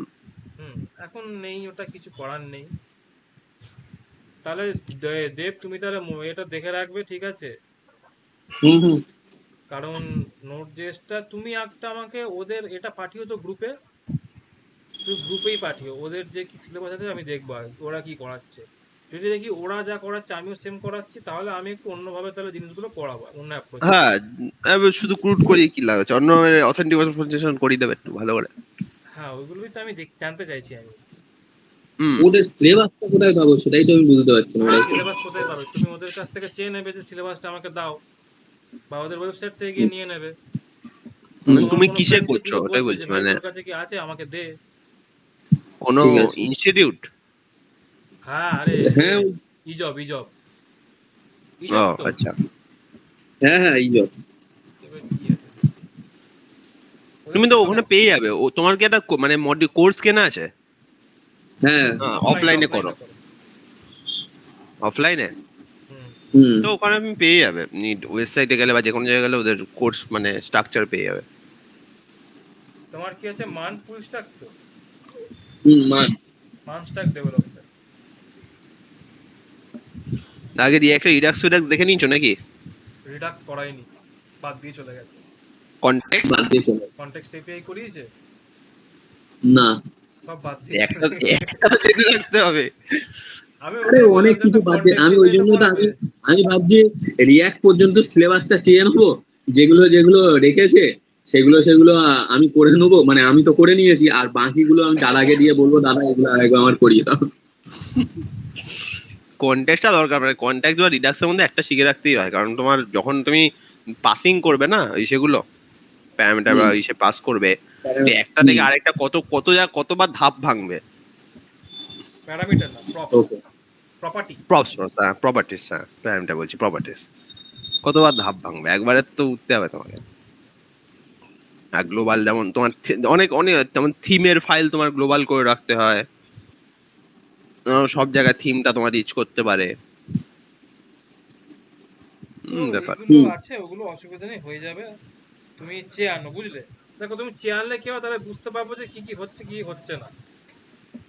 হুম, এখন নেই, ওটা কিছু করার নেই। তাহলে দেব তুমি তাহলে এটা দেখে রাখবে, ঠিক আছে। হুম হুম কারণ নোট জেসটা তুমি একটা আমাকে ওদের এটা পাঠিও তো গ্রুপে, তুই গ্রুপেই পাঠিও ওদের যে কি সিলেবাস আছে, আমি দেখবো আর ওরা কি করাচ্ছে। যদি দেখি ওরা যা করাচ্ছে আমিও সেম করাচ্ছি, তাহলে আমি একটু অন্যভাবে তাহলে জিনিসগুলো করাবো, অন্য অ্যাপ্রোচে। হ্যাঁ, আমি শুধু ক্রুড করি কি লাগাচ্ছে, অন্য অথেন্টিকেশন করিয়ে দেবে একটু ভালো করে। হ্যাঁ ওইগুলোই তো আমি জানতে চাইছি আমি। হুম ওদের সিলেবাসটা কোথায় পাবো সেটাই তো আমি বুঝতে পারছি না ভাই। সিলেবাস কোথায় পাবে? তুমি ওদের কাছ থেকে চেয়ে নেবে যে সিলেবাসটা আমাকে দাও, বা ওদের ওয়েবসাইট থেকে গিয়ে নিয়ে নেবে, বা তোমার তুমি কোনো কিসে ফ্রেন্ডকে করছো দিয়ে ওটাই বলবে যে বলছি, ভাই মানে তোর কাছে কি আছে আমাকে দে। কোনো ঠিক আছে। ইনস্টিটিউট? হ্যাঁ আরে হ্যাঁ ইজব ইজব ও ইজব তো। আচ্ছা। হ্যাঁ হ্যাঁ এই যো। এবার কি আছে ওদের তুমি তো মানে ওখানে পেয়ে যাবে। ও তোমার কি একটা মানে কোর্স কেনা আছে? হ্যাঁ অফলাইনে করো, অফলাইনে করো। অফলাইনে। হুম। হুম তো ওখানে তুমি পেয়ে যাবে, ওয়েবসাইটে গেলে বা যে কোনো জায়গায় গেলে ওদের কোর্স মানে স্ট্রাকচার পেয়ে যাবে। তোমার কি আছে মান ফুল স্ট্যাক তো? হুম মান। মান স্ট্যাক ডেভেলপার। আগে রিয়াক্ট রিডাক্স ফিডাক্স দেখে নিয়েছো নাকি? রিডাক্স করাইনি, বাদ দিয়ে চলে গেছে। কন্টেক্ট বাদ দিয়ে চলে। কনটেক্সট এপিআই করিয়েছে, না সব বাদ দিয়ে একটা চলে গেছে। একটা তো জেনে রাখতে হবে। আমি আরে ওটাই অনেক বললাম যে কিছু তো বাদ দিয়ে কনটেক্সট আমি ওই এপিআই তো জন্য তো করাবে। আমি ভাবছি রিয়াক্ট পর্যন্ত সিলেবাসটা চেয়ে নেবো, যেগুলো যেগুলো রেখেছে সেগুলো সেগুলো আমি করে নেবো, মানে আমি তো করে নিয়েছি, আর বাকিগুলো আমি দাদাকে দিয়ে বলবো দাদা এগুলো আরেকবার আমার করিয়ে দাও। কন্টেক্সটটা দরকার, মানে কন্ট্যাক্ট বা রিডাক্সের মধ্যে একটা শিখে রাখতেই হয়, কারণ তোমার যখন তুমি পাসিং করবে না ওই সেগুলো প্যারামিটার বা হুম। ইসে পাস করবে, তো একটা থেকে আরেকটা কতবার ধাপ ভাঙবে। প্যারামিটার না, প্রপস, ওকে। প্রপার্টি। প্রপার্টিস, হ্যাঁ প্যারামিটার বলছি, প্রপার্টিস। কতবার ধাপ ভাঙবে, একবারে তো উঠতে হবে তোমাকে। আর গ্লোবাল যেমন তোমার অনেক অনেক যেমন থিমের ফাইল তোমার গ্লোবাল করে রাখতে হয়, সব জায়গায় থিমটা তোমার রিচ করতে পারে। তো ব্যাপার। এগুলো হুম আছে, ওগুলো অসুবিধা নেই, হয়ে যাবে। তুমি চেয়ে আনো বুঝলে। দেখো তুমি চেয়ে আনলে কি হবে, তাহলে বুঝতে পারবো যে কি কি হচ্ছে কি হচ্ছে না,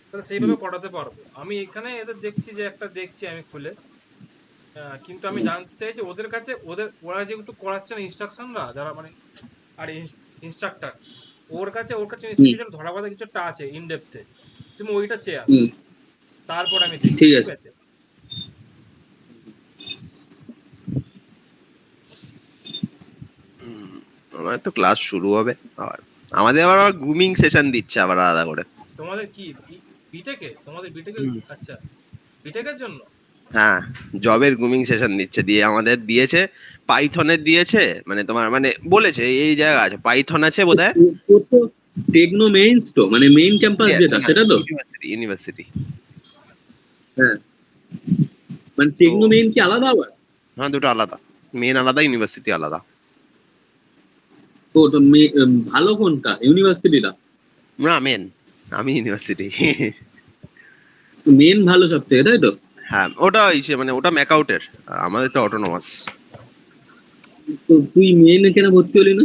তাহলে হুম সেইভাবে পড়াতে পারবো। আমি এখানে এদের দেখছি যে একটা দেখছি আমি খুলে, কিন্তু আমি জানতে চাই যে ওদের কাছে ওরা যেহেতু করাচ্ছে না ইনস্ট্রাকশনরা যারা মানে, আর ইনস্ট্রাক্টর, ওর কাছে হুম নিশ্চয়ই কিছু ধরা বাঁধা কিছু একটা আছে ইন ডেপথে। তুমি ওইটা চেয়ে আনো, হুম, তারপর আমি দেখছি, ঠিক ঠিক আছে। আছে? আমার তো ক্লাস শুরু হবে আবার, আমাদের আবার গ্রুমিং সেশন দিচ্ছে আবার আলাদা করে। তোমাদের কি বিটেকে, তোমাদের বিটেকে? আচ্ছা, বিটেকের জন্য। হ্যাঁ, জবের গ্রুমিং সেশন দিচ্ছে, দিয়ে আমাদের দিয়েছে পাইথনের দিয়েছে, মানে তোমার মানে বলেছে এই জায়গা আছে, পাইথন আছে বোধহয়। তোর তো টেকনো মেইনস তো, মানে মেইন ক্যাম্পাস যেটা সেটা তো। University university. হ্যাঁ মানে তো টেকনো মেইন কি আলাদা আবার? হ্যাঁ, দুটো আলাদা, মেন আলাদা, ইউনিভার্সিটি আলাদা। তো তো ভালো কোনটা, ইউনিভার্সিটিটা? না মেন, আমি ইউনিভার্সিটি। মেন ভালো সব থেকে, তাই তো? হ্যাঁ ওটা ইসে মানে ওটা ম্যাকআউটের, আর আমাদের তো অটোনোমাস। তো তুই মেইনে কেন ভর্তি হলি না?